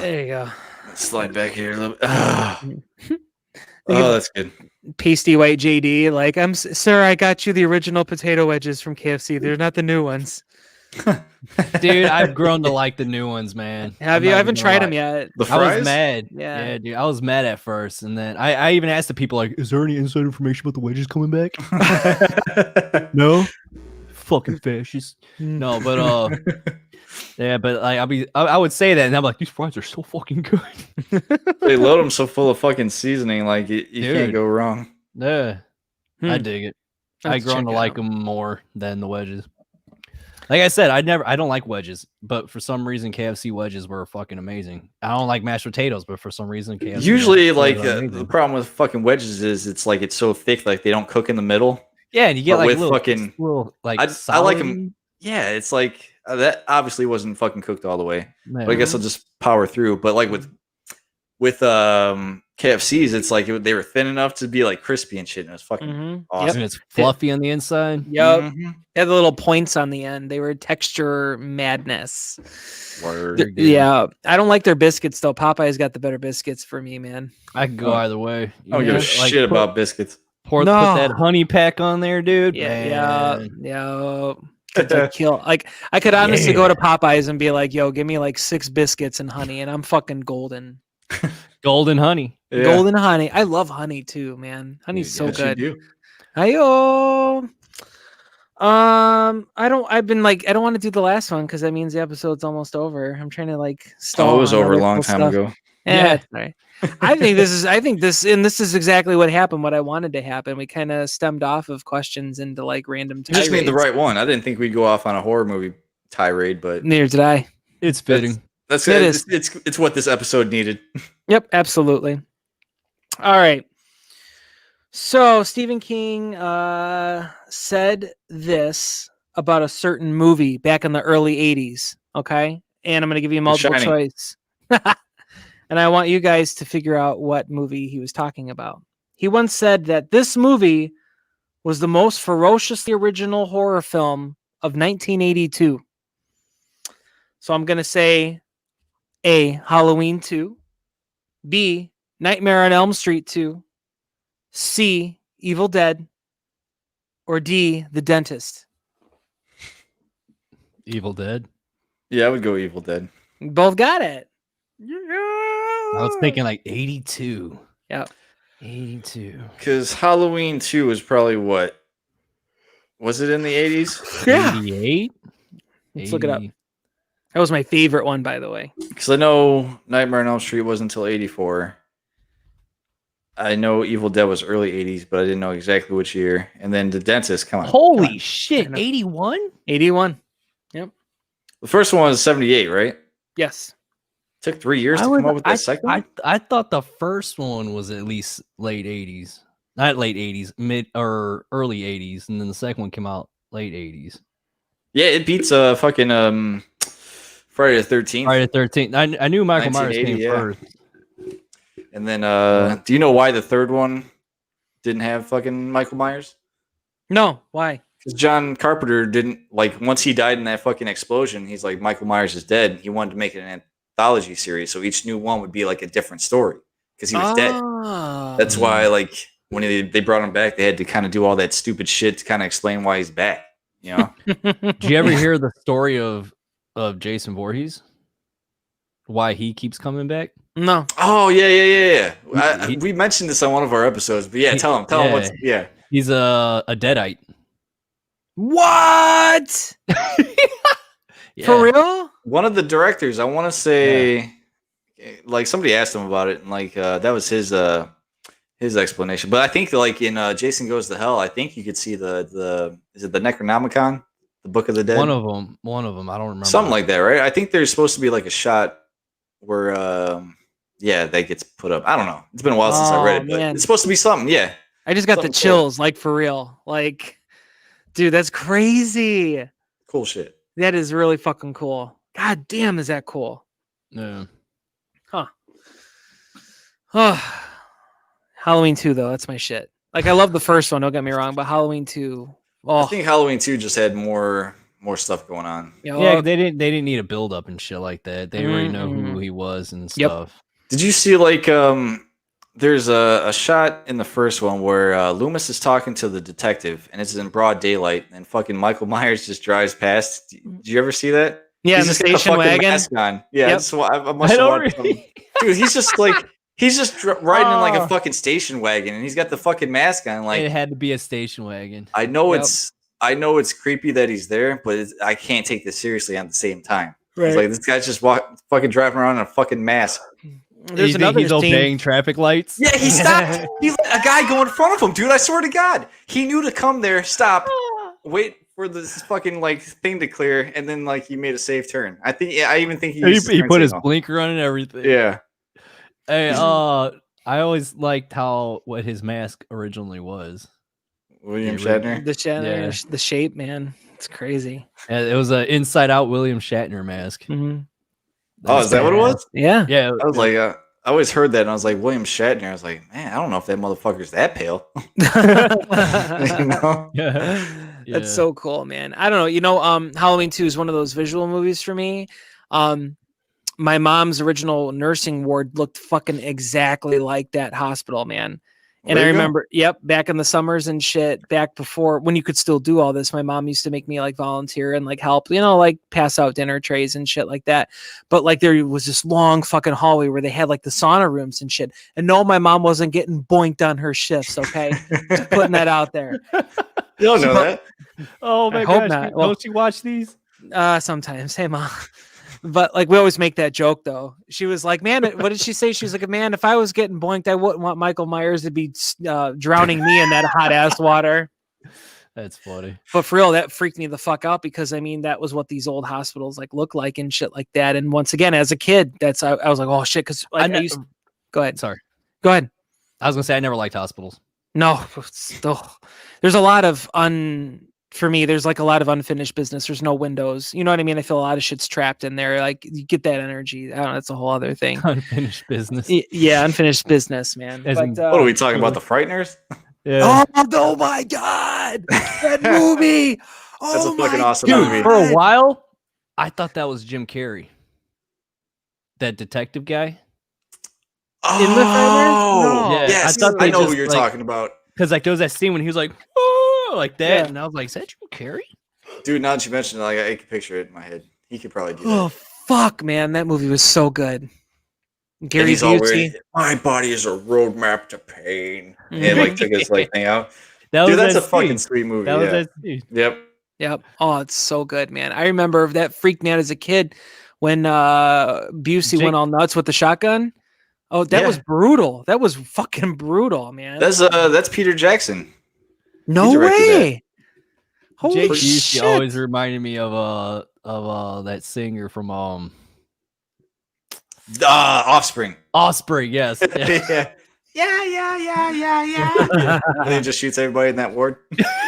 There you go. Slide back here a little bit. Oh, that's good. Pasty white JD, like, sir, I got you the original potato wedges from KFC. They're not the new ones. Dude, I've grown to like the new ones, man. Have you? I haven't tried them yet. The fries? I was mad. Yeah, dude. I was mad at first, and then I even asked the people, like, is there any inside information about the wedges coming back? No? Fucking fascist. No, but Yeah, but like I would say that, and I'm like, these fries are so fucking good. They load them so full of fucking seasoning, like you can't go wrong. Yeah, I Hmm. dig it. I'll have I've to grown check to it like out. them more than the wedges. Like I said, I don't like wedges, but for some reason KFC wedges were fucking amazing. I don't like mashed potatoes, but for some reason KFC Usually, mashed like potatoes are the amazing. problem with fucking wedges is it's like it's so thick, like they don't cook in the middle. Yeah, and you get But like with little fucking- like I like them. solid- Yeah, it's like that obviously wasn't fucking cooked all the way. Yeah. But I guess I'll just power through. But like with KFCs, it's like they were thin enough to be like crispy and shit. And it was fucking Mhm. awesome. and it's fluffy on the inside. Yep. Mhm. They had the little points on the end. They were texture madness. Word. Good. Yeah. I don't like their biscuits though. Popeye's got the better biscuits for me, man. I could go Oh. either way. I don't give a Like, shit about biscuits. put No. that honey pack on there, dude. Yeah. Man. Yeah. To kill. Like I could honestly go to Popeyes and be like, yo, give me like 6 biscuits and honey, and I'm fucking golden. Golden honey. Yeah. Golden honey. I love honey too, man. Honey's so Yes, you good. do. Ayo. I've been like, I don't want to do the last one because that means the episode's almost over. I'm trying to like stall. Oh, it was on over a other long cool time stuff. ago. Yeah. It's all right. I think this is exactly what happened, what I wanted to happen. We kind of stemmed off of questions into like random You just made the tirades. right one. I didn't think we'd go off on a horror movie tirade, but Neither did I. It's fitting. that's It it's what this episode needed. Yep, absolutely. All right. So Stephen King said this about a certain movie back in the early 80s. Okay. And I'm going to give you multiple Shining. choice. And I want you guys to figure out what movie he was talking about. He once said that this movie was the most ferociously original horror film of 1982. So I'm going to say A, Halloween 2, B, Nightmare on Elm Street 2, C, Evil Dead, or D, The Dentist. Evil Dead. Yeah, I would go Evil Dead. Both got it. I was thinking like 82. Yeah. 82. Because Halloween 2 was probably what? Was it in the 80s? Yeah. 88? Let's look it up. That was my favorite one, by the way. Because I know Nightmare on Elm Street wasn't until 84. I know Evil Dead was early 80s, but I didn't know exactly which year. And then The Dentist, come on. Holy come on. shit. I know. 81? 81. The first one was 78, right? Yes. Took 3 years to come up with that second one? I thought the first one was at least late 80s. Not late 80s, mid or early 80s. And then the second one came out late 80s. Yeah, it beats fucking Friday the 13th. Friday the 13th. I knew Michael Myers 1980, came yeah. first. And then, do you know why the third one didn't have fucking Michael Myers? No. Why? Because John Carpenter didn't, like, once he died in that fucking explosion, he's like, Michael Myers is dead. He wanted to make it an anthology series, so each new one would be like a different story because he was dead. Ah. That's why, like, when they brought him back, they had to kind of do all that stupid shit to kind of explain why he's back. You know? Did you ever hear the story of Jason Voorhees? Why he keeps coming back? No. Oh yeah. He- We mentioned this on one of our episodes, but yeah, tell him what's He's a deadite. What? Yeah. For real? one of the directors. I want to say, like somebody asked him about it, and like that was his explanation. But I think like in Jason Goes to Hell, I think you could see the is it the Necronomicon, the Book of the Dead, One of them. I don't remember. something like that, right? I think there's supposed to be like a shot where that gets put up. I don't know. It's been a while since I read it, but man. it's supposed to be something. Yeah. I just got the Something cool. chills, like for real. Like, dude, that's crazy. Cool shit. That is really fucking cool. God damn, is that cool? Yeah. Oh, Halloween 2, though, that's my shit. Like, I love the first one, don't get me wrong, but Halloween 2, I think Halloween 2 just had more stuff going on. Yeah, they didn't need a build up and shit like that. They already know who he was and Yep. stuff. Did you see like there's a shot in the first one where Loomis is talking to the detective and it's in broad daylight and fucking Michael Myers just drives past. Did you ever see that? Yeah, in He's the just got station fucking wagon. mask on. Yeah, Yep. so I must I have don't watched really- some- dude. He's just riding in like Oh. a fucking station wagon and he's got the fucking mask on. Like it had to be a station wagon. I know Yep. it's creepy that he's there, but I can't take this seriously at the same time. It's like, this guy's just fucking driving around in a fucking mask. There's another he's obeying traffic lights. Yeah, he stopped. He let a guy go in front of him, dude. I swear to God, he knew to come there, stop, wait for this fucking like thing to clear, and then like he made a safe turn. I think. Yeah, I even think he put his blinker on and everything. Yeah. Hey, I always liked what his mask originally was. William Shatner. The Shatner, Yeah. the shape, man. It's crazy. And it was an inside out William Shatner mask. Mm-hmm. Oh, is that what it was? Yeah. Yeah. I was like, I always heard that, and I was like, William Shatner. I was like, man, I don't know if that motherfucker's that pale. You know? Yeah. That's so cool, man. I don't know. You know, Halloween 2 is one of those visual movies for me. My mom's original nursing ward looked fucking exactly like that hospital, man. And I remember, back in the summers and shit, back before when you could still do all this, my mom used to make me like volunteer and like help, like pass out dinner trays and shit like that. But like there was this long fucking hallway where they had like the sauna rooms and shit. And no, my mom wasn't getting boinked on her shifts. Okay. Just putting that out there. You don't know that. Oh my hope gosh. not. Well, don't you watch these? Sometimes. Hey, Mom. But like we always make that joke though. She was like, "Man, what did she say?" She was like, "Man, if I was getting boinked, I wouldn't want Michael Myers to be drowning me in that hot ass water." That's funny. But for real, that freaked me the fuck out because I mean that was what these old hospitals like look like and shit like that. And once again, as a kid, I was like, "Oh shit!" Because like, I used. Go ahead. Sorry. Go ahead. I was gonna say I never liked hospitals. No, there's a lot of for me, there's like a lot of unfinished business. There's no windows. You know what I mean? I feel a lot of shit's trapped in there. Like you get that energy. I don't know. That's a whole other thing. Unfinished business. Yeah, unfinished business, man. But, what are we talking about? The Frighteners? Yeah. Oh my God. That movie. That's a fucking awesome Dude, movie. for a while, I thought that was Jim Carrey. That detective guy. Oh, In the Frighteners? No. Yeah, yes. I thought I know who just, you're like- talking about. Because like there was that scene when he was like, "Oh," like that, Yeah. and I was like, "Is that Jim Carrey?" Dude, now that you mentioned it, like, I can picture it in my head. He could probably do that. Oh fuck, man. That movie was so good. And Gary he's all Busey. wearing, my body is a roadmap to pain. And like took his like thing out. That Dude, was that's that a fucking scene. sweet movie. That was Yeah. that scene. Yep. Yep. Oh, it's so good, man. I remember that freaked me out as a kid when Busey Jake- went all nuts with the shotgun. Oh, that Yeah. was brutal. That was fucking brutal, man. That's Peter Jackson. no directed way. Holy Jake Busey shit. always reminded me of that singer from Offspring. Offspring. Yes. Yeah. Yeah. And then he just shoots everybody in that ward.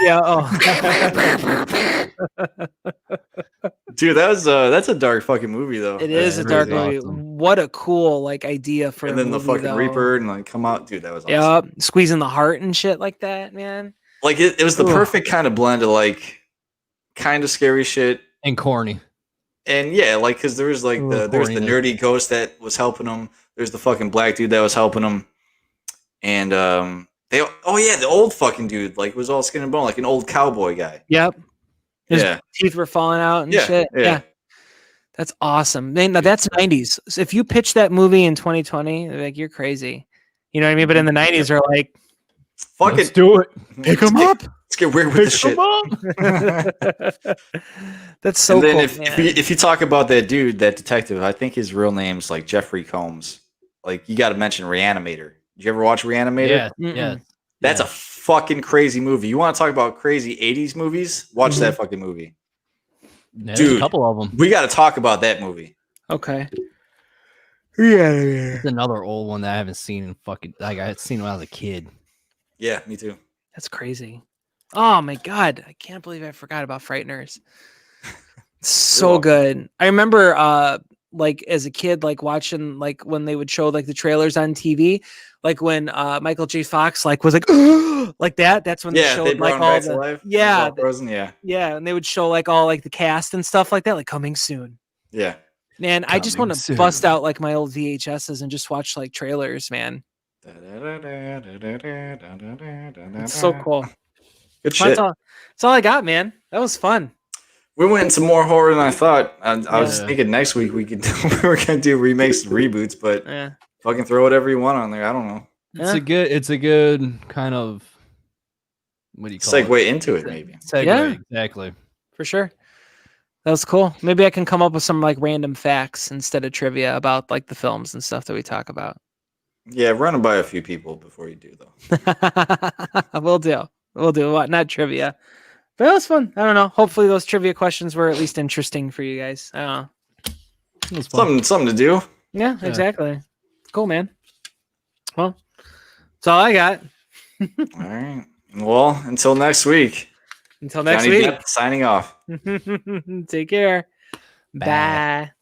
Yeah. Oh. Dude, that's a dark fucking movie though. It is a That's dark really movie. awesome. What a cool like idea for And a then the movie, fucking though. Reaper and like come out. Dude, that was awesome. Yeah, squeezing the heart and shit like that, man. Like it was the Ugh. perfect kind of blend of like kind of scary shit. And corny. And yeah, like because there was like Ooh, there was the corniness. nerdy ghost that was helping him. There's the fucking black dude that was helping him. And the old fucking dude, like was all skin and bone, like an old cowboy guy. Yep. His Yeah. teeth were falling out and Yeah, shit. yeah. Yeah. That's awesome. Man, now that's 90s. So if you pitch that movie in 2020, they're like, you're crazy. You know what I mean? But in the 90s, they're like, Fuck Let's it. do it. Pick him up. Let's get weird with the shit. that's so And then cool. if you talk about that dude, that detective, I think his real name's like Jeffrey Combs. Like you got to mention Reanimator. Did you ever watch Reanimator? Yeah. Mm-mm. Yeah. That's a fucking crazy movie. You want to talk about crazy 80s movies? Watch that fucking movie. Yeah, there's Dude. a couple of them. We got to talk about that movie. Okay. Yeah. It's another old one that I haven't seen in fucking like I had seen when I was a kid. Yeah, me too. That's crazy. Oh my God. I can't believe I forgot about Frighteners. So welcome. good. I remember like as a kid, like watching like when they would show like the trailers on TV, like when Michael J. Fox like was like like that. That's when they Yeah, showed they brought like him all back to the life. yeah, He's all frozen. Yeah, yeah, and they would show like all like the cast and stuff like that, like coming soon. yeah. Man, I just Coming want to soon. bust out like my old VHSs and just watch like trailers, man. It's so cool. Good That's shit. all I got, man. That was fun. We went into more horror than I thought. I was Yeah. thinking next week we were gonna do remakes and reboots, but Yeah. fucking throw whatever you want on there. I don't know. It's a good kind of what do you call Segue it? into it, maybe. Segue, Yeah. exactly. For sure. That was cool. Maybe I can come up with some like random facts instead of trivia about like the films and stuff that we talk about. Yeah, run them by a few people before you do, though. We'll do. What? Not trivia. But it was fun. I don't know. Hopefully those trivia questions were at least interesting for you guys. I don't know. Something to do. Yeah, exactly. Cool, man. Well, that's all I got. All right. Well, until next week. Until next Johnny week. Depp signing off. Take care. Bye. Bye.